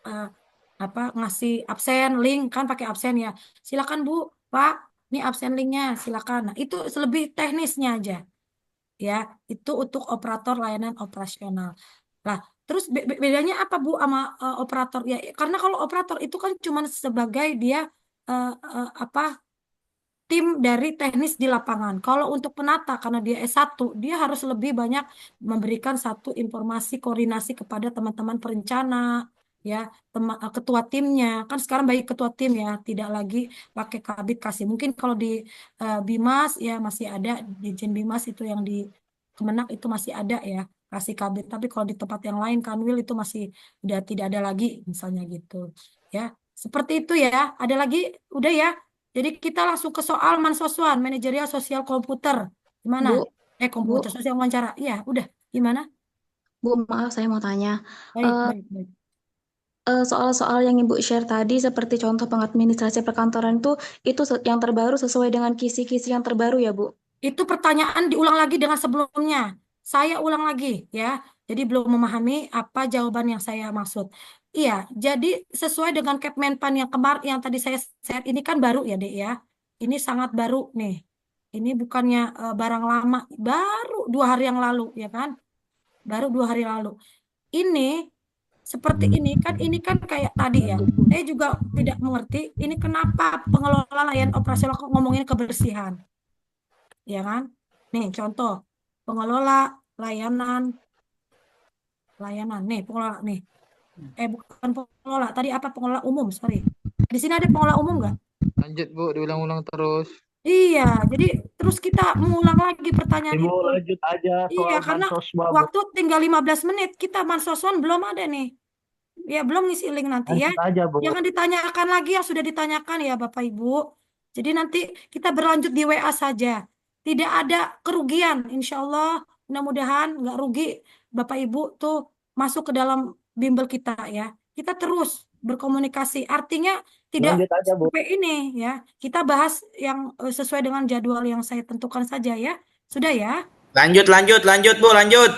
eh, apa ngasih absen link kan pakai absen ya. Silakan Bu, Pak, ini absen linknya, silakan. Nah, itu lebih teknisnya aja ya, itu untuk operator layanan operasional. Nah, terus bedanya apa Bu sama operator ya? Karena kalau operator itu kan cuma sebagai dia apa tim dari teknis di lapangan. Kalau untuk penata karena dia S1, dia harus lebih banyak memberikan satu informasi koordinasi kepada teman-teman perencana ya, ketua timnya. Kan sekarang bagi ketua tim ya, tidak lagi pakai kabit kasih. Mungkin kalau di Bimas ya masih ada di Jen Bimas itu yang di Kemenak itu masih ada ya kasih kabit. Tapi kalau di tempat yang lain Kanwil itu masih udah tidak ada lagi misalnya gitu. Ya, seperti itu ya. Ada lagi? Udah ya. Jadi kita langsung ke soal Mansoswan, manajerial sosial komputer. Gimana? Bu, Komputer Bu, sosial wawancara. Iya, udah. Gimana? Bu, maaf saya mau tanya. Baik, baik, baik. Soal-soal yang Ibu share tadi seperti contoh pengadministrasi perkantoran itu yang terbaru sesuai dengan kisi-kisi yang terbaru ya, Bu? Itu pertanyaan diulang lagi dengan sebelumnya. Saya ulang lagi ya. Jadi belum memahami apa jawaban yang saya maksud. Iya, jadi sesuai dengan Kepmenpan yang kemarin yang tadi saya share ini kan baru ya, Dek ya. Ini sangat baru nih. Ini bukannya barang lama, baru 2 hari yang lalu ya kan? Baru 2 hari lalu. Ini seperti ini kan kayak tadi ya. Saya juga tidak mengerti ini kenapa pengelola layanan operasional kok ngomongin kebersihan, ya kan? Nih contoh pengelola layanan nih pengelola nih. Bukan pengelola tadi apa pengelola umum sorry. Di sini ada pengelola umum nggak? Lanjut Bu, diulang-ulang terus. Iya, jadi terus kita mengulang lagi pertanyaan Ibu itu. lanjut aja Iya, soal karena Bansoswa, Bu. waktu tinggal 15 menit. Kita Mansoswan belum ada nih. Ya, belum ngisi link nanti ya. Lanjut aja, Bu. Jangan ditanyakan lagi yang sudah ditanyakan ya Bapak Ibu. Jadi nanti kita berlanjut di WA saja. Tidak ada kerugian. Insya Allah mudah-mudahan nggak rugi Bapak Ibu tuh masuk ke dalam bimbel kita ya. Kita terus berkomunikasi. Artinya tidak Lanjut aja, Bu. sampai ini ya. Kita bahas yang sesuai dengan jadwal yang saya tentukan saja ya. Sudah ya? Lanjut Bu, lanjut.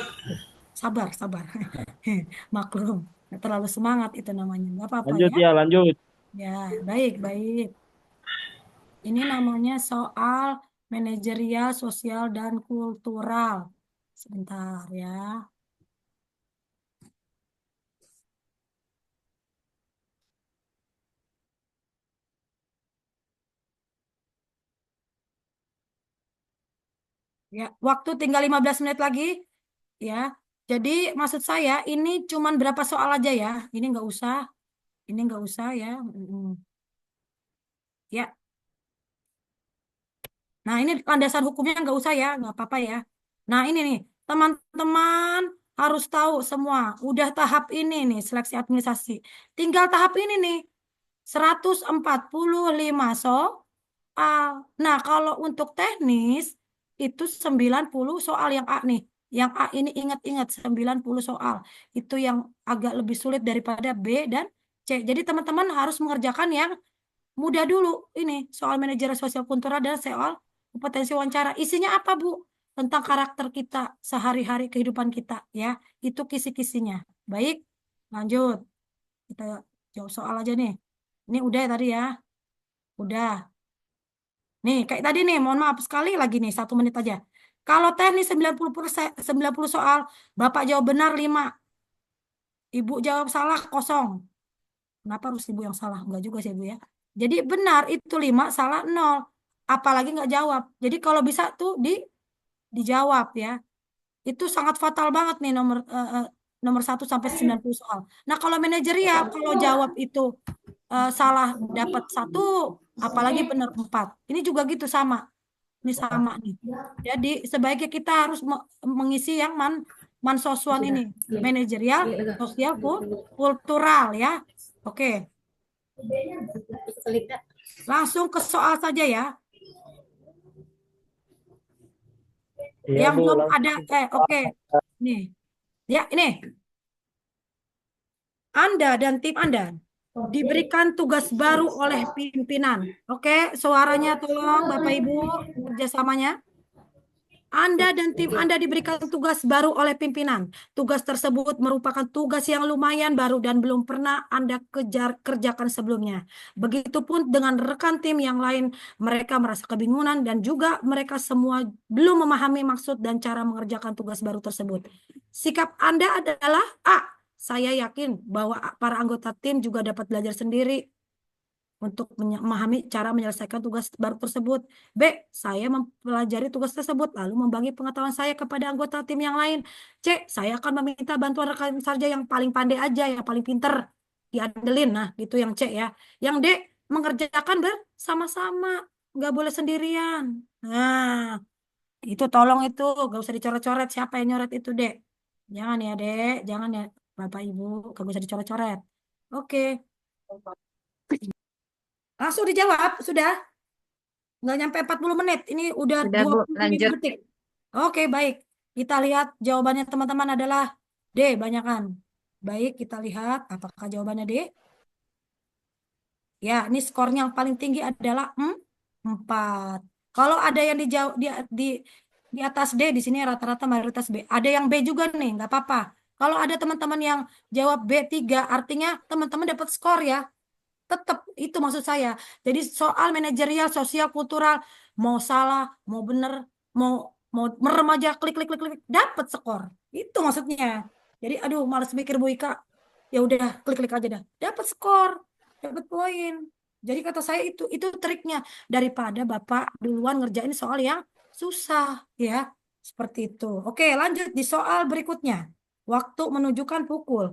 Sabar, sabar. Maklum. Nggak terlalu semangat itu namanya. Nggak apa-apa Lanjut ya. ya, lanjut. Ya, baik, baik. Ini namanya soal manajerial, sosial, dan kultural. Sebentar ya. Ya, waktu tinggal 15 menit lagi. Ya, jadi maksud saya ini cuman berapa soal aja ya. Ini nggak usah. Ini nggak usah ya. Ya. Nah, ini landasan hukumnya nggak usah ya, nggak apa-apa ya. Nah, ini nih, teman-teman harus tahu semua. Udah tahap ini nih, seleksi administrasi. Tinggal tahap ini nih, 145 soal. Nah, kalau untuk teknis, itu 90 soal yang A nih. Yang A ini ingat-ingat, 90 soal. Itu yang agak lebih sulit daripada B dan C. Jadi teman-teman harus mengerjakan yang mudah dulu ini soal manajer sosial kultural dan soal kompetensi wawancara. Isinya apa, Bu? Tentang karakter kita sehari-hari kehidupan kita ya. Itu kisi-kisinya. Baik, lanjut. Kita jawab soal aja nih. Ini udah ya tadi ya. Udah. Nih, kayak tadi nih, mohon maaf sekali lagi nih, 1 menit aja. Kalau teknis 90%, 90 soal, Bapak jawab benar 5. Ibu jawab salah 0. Kenapa harus ibu yang salah? Enggak juga sih, Bu ya. Jadi benar itu 5, salah 0. Apalagi nggak jawab. Jadi kalau bisa tuh dijawab ya. Itu sangat fatal banget nih nomor 1 sampai 90 soal. Nah, kalau manajerial kalau jawab itu salah dapat 1, apalagi benar 4. Ini juga gitu sama. Ini sama nih. Jadi sebaiknya kita harus mengisi yang mansosuan ini, manajerial, sosial, kultural ya. Oke. Langsung ke soal saja ya. Iya, Yang Bu, belum langsung ada, ke oke. Nih. Ya, ini. Anda dan tim Anda diberikan tugas baru oleh pimpinan. Oke, suaranya tolong Bapak Ibu kerjasamanya. Anda dan tim Anda diberikan tugas baru oleh pimpinan. Tugas tersebut merupakan tugas yang lumayan baru dan belum pernah Anda kerjakan sebelumnya. Begitupun dengan rekan tim yang lain, mereka merasa kebingungan dan juga mereka semua belum memahami maksud dan cara mengerjakan tugas baru tersebut. Sikap Anda adalah A. Saya yakin bahwa para anggota tim juga dapat belajar sendiri untuk memahami cara menyelesaikan tugas baru tersebut. B. Saya mempelajari tugas tersebut lalu membagi pengetahuan saya kepada anggota tim yang lain. C. Saya akan meminta bantuan rekan kerja yang paling pandai aja, yang paling pinter diandelin. Nah, gitu yang C ya. Yang D. Mengerjakan bersama-sama, nggak boleh sendirian. Nah, itu tolong itu, nggak usah dicoret-coret. Siapa yang nyoret itu, Dek? Jangan ya, Dek. Jangan ya, Bapak Ibu. Nggak usah dicoret-coret. Oke. Langsung dijawab, sudah? Nggak nyampe 40 menit. Ini udah Udah, Bu, 25 lanjut. detik. Oke, baik. Kita lihat jawabannya teman-teman adalah D, banyakan. Baik, kita lihat apakah jawabannya D. Ya, ini skornya yang paling tinggi adalah 4. Kalau ada yang dijawab di atas D, di sini rata-rata mayoritas B. Ada yang B juga nih, nggak apa-apa. Kalau ada teman-teman yang jawab B3, artinya teman-teman dapat skor ya. Tetap itu maksud saya. Jadi soal manajerial, sosial, kultural, mau salah, mau bener, mau merem aja, klik klik klik klik, dapat skor. Itu maksudnya. Jadi aduh, malas mikir Bu Ika. Ya udah, klik klik aja dah. Dapat skor, dapat poin. Jadi kata saya itu triknya daripada Bapak duluan ngerjain soal yang susah ya. Seperti itu. Oke, lanjut di soal berikutnya. Waktu menunjukkan pukul.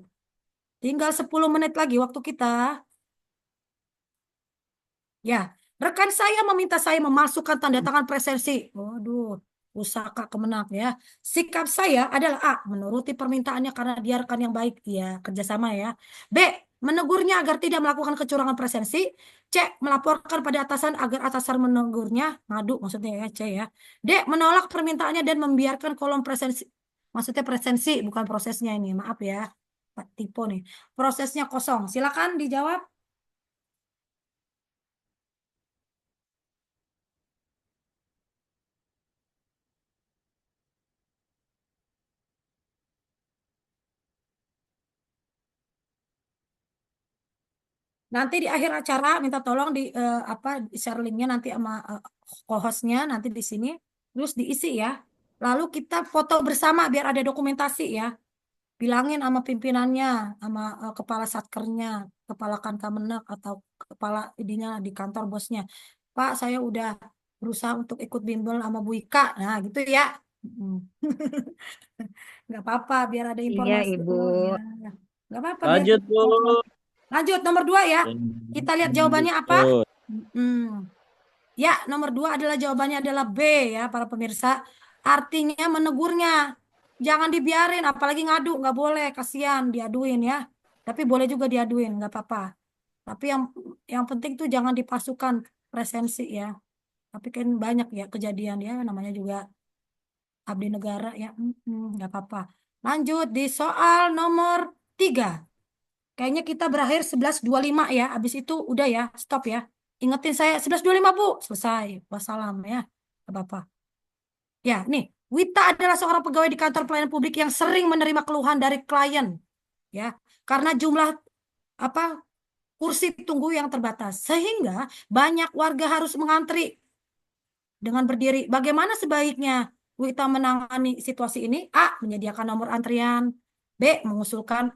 Tinggal 10 menit lagi waktu kita. Ya, rekan saya meminta saya memasukkan tanda tangan presensi. Waduh, pusaka kemenang ya. Sikap saya adalah A, menuruti permintaannya karena dia rekan yang baik. Ya, kerjasama ya. B, menegurnya agar tidak melakukan kecurangan presensi. C, melaporkan pada atasan agar atasan menegurnya. Ngadu maksudnya ya, C ya. D, menolak permintaannya dan membiarkan kolom presensi. Maksudnya presensi, bukan prosesnya ini. Maaf ya, Pak Tipo nih. Prosesnya kosong. Silakan dijawab. Nanti di akhir acara minta tolong share linknya nanti sama co-hostnya nanti di sini, terus diisi ya. Lalu kita foto bersama biar ada dokumentasi ya. Bilangin sama pimpinannya, sama kepala satkernya, kepala Kankemenak atau kepala idinya di kantor bosnya. Pak, saya udah berusaha untuk ikut bimbel sama Bu Ika. Nah, gitu ya. Nggak apa-apa, biar ada Iya, informasi. Ibu. Oh, ya. Nggak apa-apa, biar Lanjut, kita Bu. lanjut nomor 2 ya. Kita lihat jawabannya apa. Lanjut. Ya, nomor 2 adalah jawabannya adalah B ya, para pemirsa. Artinya menegurnya. Jangan dibiarin, apalagi ngadu, nggak boleh, kasihan diaduin ya. Tapi boleh juga diaduin, nggak apa-apa. Tapi yang penting tuh jangan dipasukan presensi ya. Tapi kan banyak ya kejadian ya, namanya juga abdi negara ya. Nggak apa-apa. Lanjut di soal nomor 3. Kayaknya kita berakhir 11.25 ya. Habis itu udah ya, stop ya. Ingetin saya 11.25 Bu. Selesai. Wassalam ya. Nggak apa-apa. Ya, nih. Wita adalah seorang pegawai di kantor pelayanan publik yang sering menerima keluhan dari klien. Ya, karena jumlah kursi tunggu yang terbatas. Sehingga banyak warga harus mengantri dengan berdiri. Bagaimana sebaiknya Wita menangani situasi ini? A. Menyediakan nomor antrian. B. Mengusulkan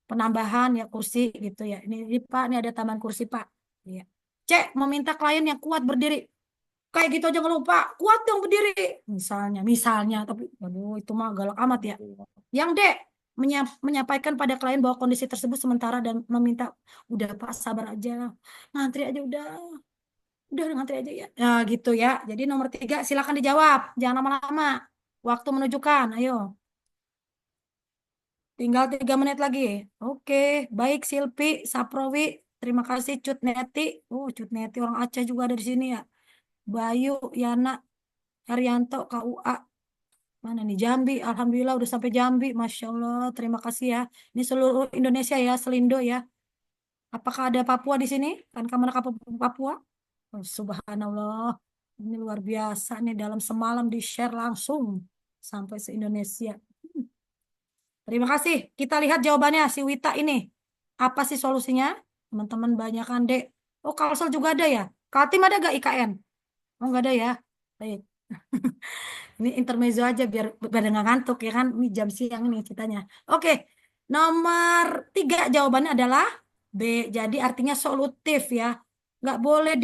penambahan ya kursi gitu ya. Ini Pak, ini ada tambahan kursi Pak. Ya. C. Meminta klien yang kuat berdiri. Kayak gitu aja nggak lupa. Kuat dong berdiri. Misalnya. Tapi aduh itu mah galak amat ya. Yang D. Menyampaikan pada klien bahwa kondisi tersebut sementara dan meminta, udah Pak sabar aja. Ngantri aja udah ngantri aja ya. Nah gitu ya. Jadi nomor 3 silakan dijawab. Jangan lama-lama. Waktu menunjukkan. Ayo. Tinggal 3 menit lagi. Oke. Baik Silpi, Saprowi. Terima kasih Cut Neti. Cut Neti orang Aceh juga ada di sini ya. Bayu, Yana, Haryanto, KUA. Mana nih Jambi. Alhamdulillah udah sampai Jambi. Masya Allah. Terima kasih ya. Ini seluruh Indonesia ya. Selindo ya. Apakah ada Papua di sini? Kan kamu anak Papua? Oh, subhanallah. Ini luar biasa nih. Dalam semalam di-share langsung. Sampai se-Indonesia. Terima kasih. Kita lihat jawabannya si Wita ini. Apa sih solusinya? Teman-teman banyak kan, Dek. Oh, Kalsel juga ada ya? Kaltim ada gak IKN? Oh, nggak ada ya? Baik. Ini intermezzo aja biar nggak ngantuk ya kan. Ini jam siang ini ceritanya. Oke. Nomor 3 jawabannya adalah B. Jadi artinya solutif ya. Nggak boleh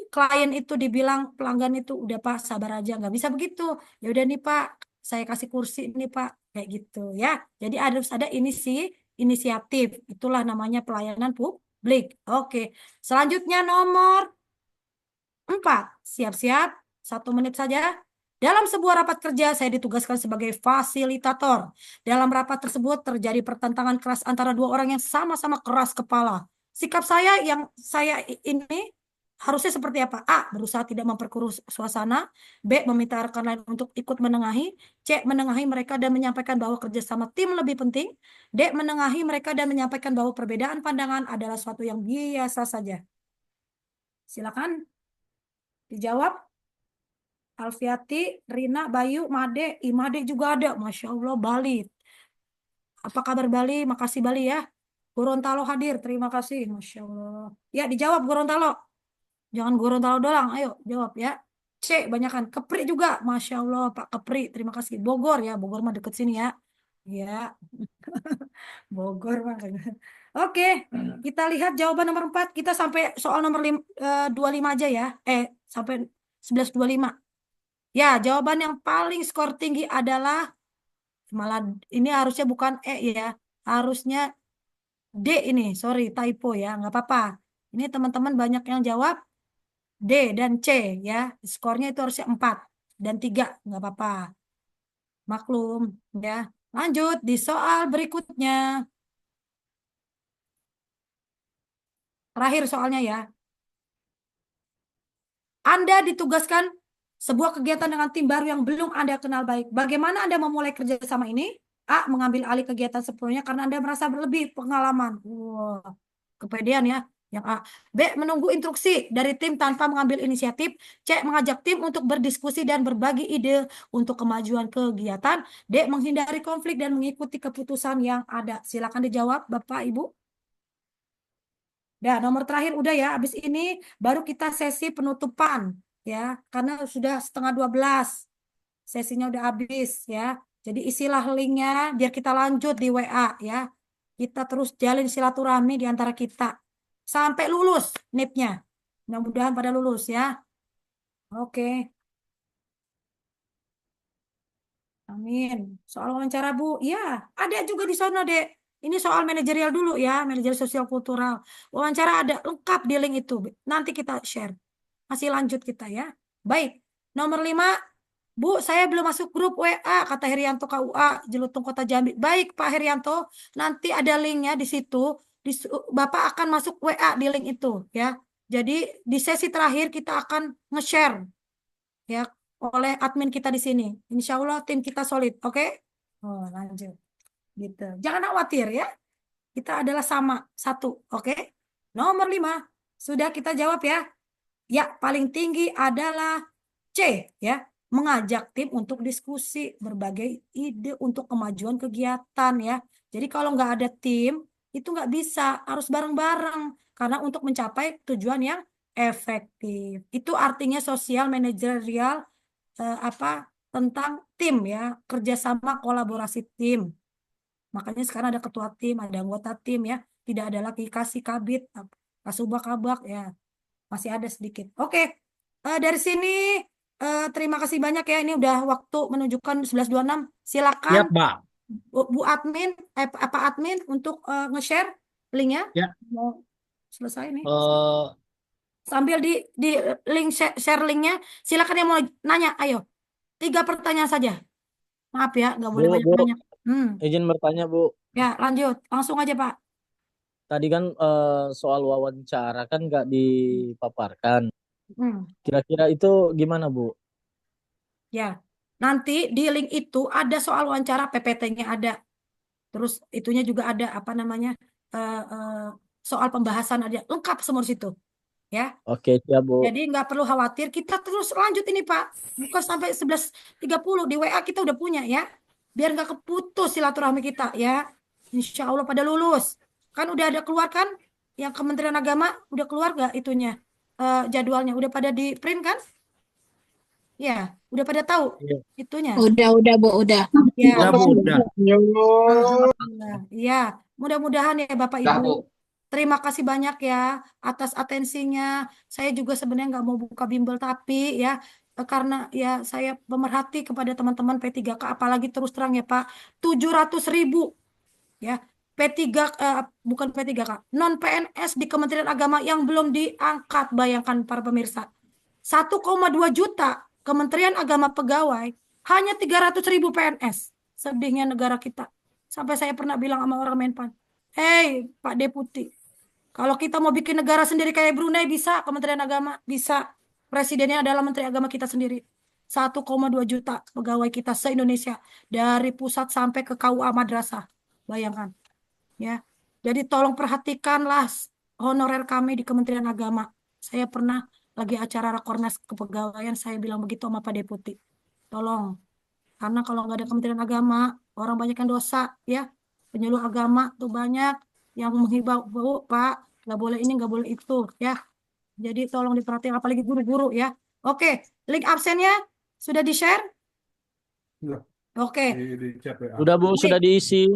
klien itu dibilang pelanggan itu udah Pak sabar aja. Nggak bisa begitu. Ya udah nih Pak, saya kasih kursi nih Pak. Kayak gitu ya. Jadi harus ada inisiatif. Itulah namanya pelayanan publik. Oke. Selanjutnya nomor 4. Siap-siap. 1 menit saja. Dalam sebuah rapat kerja, saya ditugaskan sebagai fasilitator. Dalam rapat tersebut terjadi pertentangan keras antara 2 orang yang sama-sama keras kepala. Sikap saya ini harusnya seperti apa? A. Berusaha tidak memperkeruh suasana. B. Meminta rekan lain untuk ikut menengahi. C. Menengahi mereka dan menyampaikan bahwa kerjasama tim lebih penting. D. Menengahi mereka dan menyampaikan bahwa perbedaan pandangan adalah suatu yang biasa saja. Silakan dijawab. Alfiati, Rina, Bayu, Made, Imade juga ada. Masya Allah, Bali. Apa kabar Bali? Makasih Bali ya. Gorontalo hadir, terima kasih. Masya Allah. Ya, dijawab Gorontalo. Jangan Gorontalo doang, ayo jawab ya. C, banyakan. Kepri juga. Masya Allah, Pak Kepri, terima kasih. Bogor ya, Bogor mah deket sini ya. Ya, Bogor mah. Oke, kita lihat jawaban nomor 4. Kita sampai soal nomor 25 aja ya. Sampai 11.25. Ya, jawaban yang paling skor tinggi adalah, malah ini harusnya bukan E ya, harusnya D ini, sorry typo ya, nggak apa-apa. Ini teman-teman banyak yang jawab D dan C ya, skornya itu harusnya 4 dan 3, nggak apa-apa. Maklum ya. Lanjut di soal berikutnya. Terakhir soalnya ya. Anda ditugaskan sebuah kegiatan dengan tim baru yang belum Anda kenal baik. Bagaimana Anda memulai kerjasama ini? A. Mengambil alih kegiatan sebelumnya karena Anda merasa lebih pengalaman. Wah, kepedean ya. Yang A. B. Menunggu instruksi dari tim tanpa mengambil inisiatif. C. Mengajak tim untuk berdiskusi dan berbagi ide untuk kemajuan kegiatan. D. Menghindari konflik dan mengikuti keputusan yang ada. Silakan dijawab, Bapak, Ibu. Nah, nomor terakhir udah ya. Habis ini baru kita sesi penutupan. Ya, karena sudah setengah 12. Sesinya udah habis ya. Jadi isilah linknya biar kita lanjut di WA ya. Kita terus jalin silaturahmi di antara kita sampai lulus NIP-nya. Mudah-mudahan pada lulus ya. Oke. Amin. Soal wawancara, Bu. Ya, ada juga di sana, Dek. Ini soal manajerial dulu ya, manajer sosial kultural. Wawancara ada lengkap di link itu. Nanti kita share. Masih lanjut kita ya. Baik. Nomor 5, Bu, saya belum masuk grup WA, kata Herianto KUA, Jelutung Kota Jambi. Baik, Pak Herianto, nanti ada linknya di situ. Bapak akan masuk WA di link itu ya. Jadi di sesi terakhir kita akan nge-share ya oleh admin kita di sini. Insya Allah tim kita solid, oke? Oh, lanjut. Gitu. Jangan khawatir ya. Kita adalah sama satu, oke? Nomor 5 sudah kita jawab ya. Ya, paling tinggi adalah C ya. Mengajak tim untuk diskusi berbagai ide untuk kemajuan kegiatan ya. Jadi kalau nggak ada tim itu nggak bisa, harus bareng-bareng karena untuk mencapai tujuan yang efektif. Itu artinya sosial manajerial tentang tim ya, kerjasama kolaborasi tim. Makanya sekarang ada ketua tim, ada anggota tim ya, tidak ada lagi kasih kabit, kasubag kabak ya, masih ada sedikit. Oke, dari sini terima kasih banyak ya, ini udah waktu menunjukkan 11.26. Silakan Ya, Pak. Bu admin, Pak admin untuk nge-share linknya. Ya. Mau selesai nih. Eh, Sambil di link share linknya, silakan yang mau nanya, ayo. 3 pertanyaan saja. Maaf ya, nggak boleh Bu, banyak-banyak. izin bertanya, Bu. Ya, lanjut. Langsung aja, Pak. Tadi kan soal wawancara kan nggak dipaparkan. Kira-kira itu gimana, Bu? Ya, nanti di link itu ada soal wawancara, PPT-nya ada. Terus itunya juga ada apa namanya soal pembahasan ada, lengkap semua di situ. Ya. Oke, siap, Bu. Jadi nggak perlu khawatir, kita terus lanjut ini Pak. Bukan sampai 11.30 di WA kita udah punya ya. Biar nggak keputus silaturahmi kita ya. Insya Allah pada lulus. Kan udah ada keluar kan? Yang Kementerian Agama udah keluar nggak itunya? Jadwalnya udah pada di print kan? Ya, udah pada tahu itunya. Udah, Bu, udah. Ya, Udah, Bu, udah. ya, mudah-mudahan ya Bapak Udah, Ibu. Bu. Terima kasih banyak ya atas atensinya. Saya juga sebenarnya nggak mau buka bimbel tapi ya karena ya saya pemerhati kepada teman-teman P3K apalagi terus terang ya Pak 700.000 ya P3 bukan P3K non PNS di Kementerian Agama yang belum diangkat, bayangkan para pemirsa 1,2 juta Kementerian Agama pegawai hanya 300.000 PNS. Sedihnya negara kita. Sampai saya pernah bilang sama orang Menpan, hei Pak Deputi, kalau kita mau bikin negara sendiri kayak Brunei bisa, Kementerian Agama bisa. Presidennya adalah Menteri Agama kita sendiri. 1,2 juta pegawai kita se-Indonesia. Dari pusat sampai ke KUA Madrasah. Bayangkan. Ya. Jadi tolong perhatikanlah honorer kami di Kementerian Agama. Saya pernah lagi acara Rakornas kepegawaian, saya bilang begitu sama Pak Deputi. Tolong. Karena kalau nggak ada Kementerian Agama, orang banyak yang dosa. Ya. Penyuluh agama tuh banyak yang menghibau, Pak, nggak boleh ini, nggak boleh itu, ya. Jadi tolong diperhatikan, apalagi guru-guru, ya. Oke, link absennya sudah di-share? Oke. Udah, Bu, sudah diisi.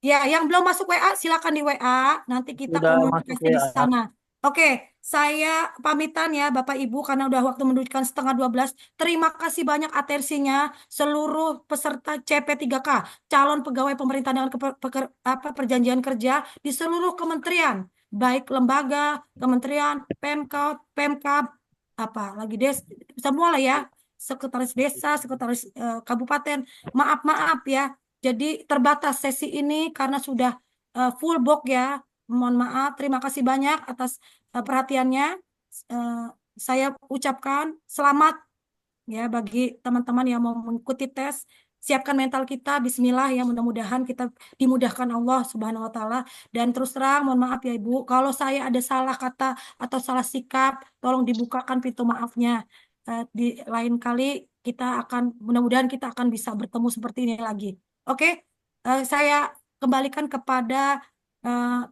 Ya, yang belum masuk WA, silakan di WA. Nanti kita Sudah komunikasi masuk di WA. sana. Oke, saya pamitan ya Bapak Ibu karena udah waktu menunjukkan 11:30. Terima kasih banyak atensinya seluruh peserta CP3K, calon pegawai pemerintah dengan perjanjian kerja di seluruh kementerian, baik lembaga, kementerian, Pemkab, apa lagi semua lah ya, sekretaris desa, sekretaris kabupaten. Maaf ya. Jadi terbatas sesi ini karena sudah full box ya. Mohon maaf, terima kasih banyak atas perhatiannya. Saya ucapkan selamat ya bagi teman-teman yang mau mengikuti tes. Siapkan mental kita, bismillah ya, mudah-mudahan kita dimudahkan Allah Subhanahu wa taala. Dan terus terang mohon maaf ya Ibu, kalau saya ada salah kata atau salah sikap, tolong dibukakan pintu maafnya. Di lain kali kita akan mudah-mudahan kita akan bisa bertemu seperti ini lagi. Oke, saya kembalikan kepada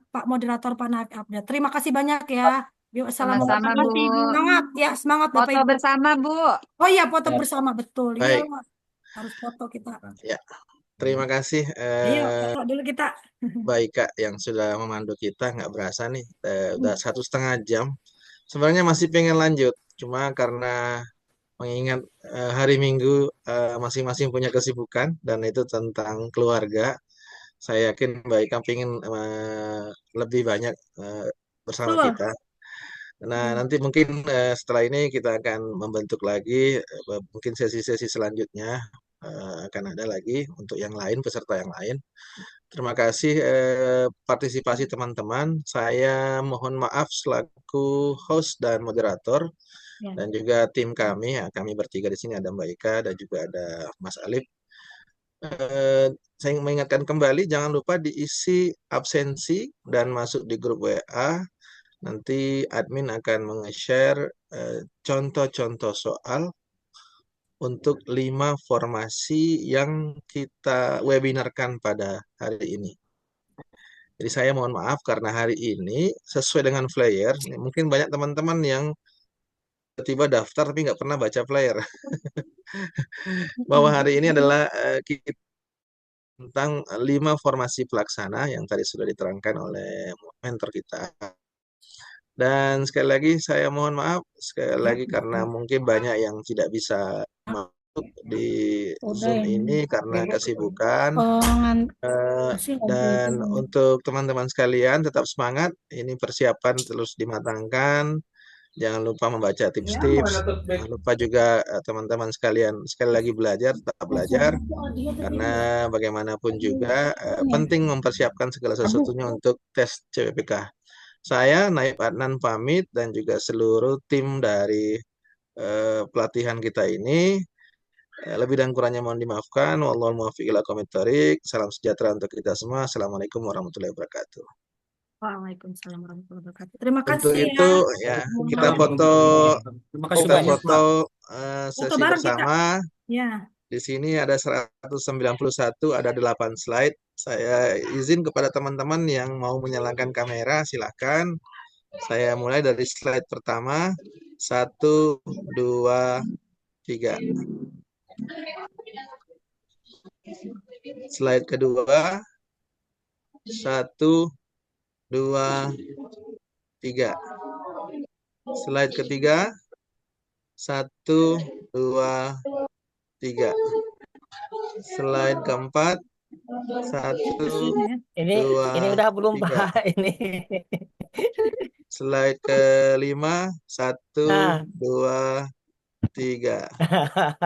Pak Moderator Pak Nafi Abda. Terima kasih banyak ya. Yuk, Sama-sama, Bu. Semangat ya, semangat Bapak Foto Ibu. bersama, Bu. Oh iya, foto bersama betul. Iya, Baik. harus foto kita. Ya, terima kasih. Ayo, foto dulu kita. Baik Kak, yang sudah memandu kita nggak berasa nih, udah 1,5 jam. Sebenarnya masih pengen lanjut, cuma karena mengingat hari Minggu masing-masing punya kesibukan dan itu tentang keluarga. Saya yakin Mbak Ika ingin lebih banyak bersama Betul. kita. Nah, nanti mungkin setelah ini kita akan membentuk lagi, mungkin sesi-sesi selanjutnya akan ada lagi untuk yang lain, peserta yang lain. Terima kasih partisipasi teman-teman. Saya mohon maaf selaku host dan moderator Ya. dan juga tim kami. Ya, kami bertiga di sini ada Mbak Ika dan juga ada Mas Alif. Saya ingin mengingatkan kembali, jangan lupa diisi absensi dan masuk di grup WA. Nanti admin akan meng-share contoh-contoh soal untuk 5 formasi yang kita webinarkan pada hari ini. Jadi saya mohon maaf karena hari ini sesuai dengan flyer, mungkin banyak teman-teman yang tiba-tiba daftar tapi nggak pernah baca flyer. Bahwa hari ini adalah kita tentang 5 formasi pelaksana yang tadi sudah diterangkan oleh mentor kita. Dan sekali lagi saya mohon maaf sekali lagi karena mungkin banyak yang tidak bisa masuk di Zoom ini karena kesibukan. Dan untuk teman-teman sekalian tetap semangat. Ini persiapan terus dimatangkan. Jangan lupa membaca tips-tips. Jangan lupa juga teman-teman sekalian sekali lagi belajar, tetap belajar. Karena bagaimanapun juga penting mempersiapkan segala sesuatunya untuk tes CPPK. Saya Naib Adnan pamit dan juga seluruh tim dari pelatihan kita ini. Lebih dan kurangnya mohon dimaafkan. Wallahul muwaffiq ila aqwamit thoriq. Salam sejahtera untuk kita semua. Assalamualaikum warahmatullahi wabarakatuh. Waalaikumsalam warahmatullahi wabarakatuh. Terima Untuk kasih itu ya. kita foto Terima kasih banyak, Pak. Foto sesi bareng kita. bersama. Ya. Di sini ada 191, ada 8 slide. Saya izin kepada teman-teman yang mau menyalakan kamera, silakan. Saya mulai dari slide pertama. 1, 2, 3. Slide kedua. 1, 2, 3. Slide ketiga. 1, 2, 3. Slide keempat. 1, Ini 2, udah belum 3. Pak ini. Slide kelima. 1, Nah. 2, 3.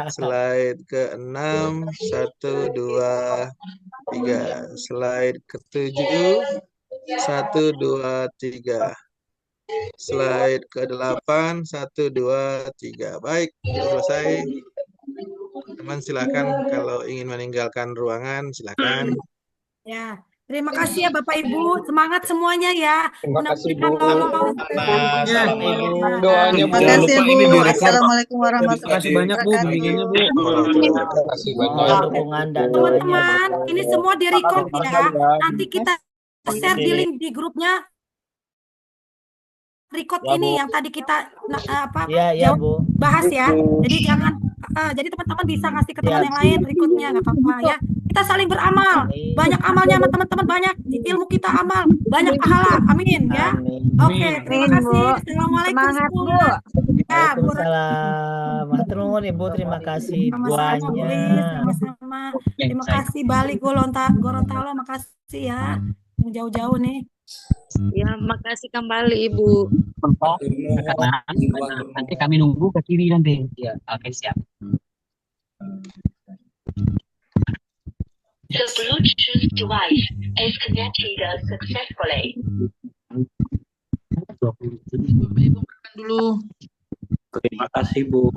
Slide keenam. 1, 2, 3. Slide ketujuh. 1, 2, 3. Slide ke-8. 1, 2, 3. Baik, sudah selesai. Teman silakan kalau ingin meninggalkan ruangan, silakan. Ya, terima kasih ya Bapak Ibu. Semangat semuanya ya. Terima kasih, Bu. Assalamualaikum. Doanya, Bu. Jangan lupa ini direkod. Assalamualaikum Terima warahmatullahi kasih banyak, Bu, bimbingannya, Bu. Terima kasih banyak. Dukungan dan doanya. Teman-teman, ini semua direcord ya. Nanti kita share di link di grupnya. Record Ya, ini Bu. yang tadi kita Ya, Bu. bahas ya. Jadi jangan jadi teman-teman bisa ngasih ke teman yang lain recordnya, nggak apa-apa ya. Kita saling beramal. Banyak amalnya sama teman-teman, banyak ilmu kita amal, banyak pahala. Amin ya. Oke, terima kasih. Assalamualaikum. Semangat, Bu. Ya, Bu. Waalaikumsalam. Matur nuwun Ibu, terima kasih Sama-sama, Bu. banyak. Sama-sama. Terima kasih Bali Gorontalo, makasih ya. Yang jauh-jauh nih. Ya, makasih kembali Ibu. Nanti kami nunggu ke kiri nanti. Ya, oke siap. The Bluetooth device is connected successfully. Ibu makan dulu. Terima kasih Bu.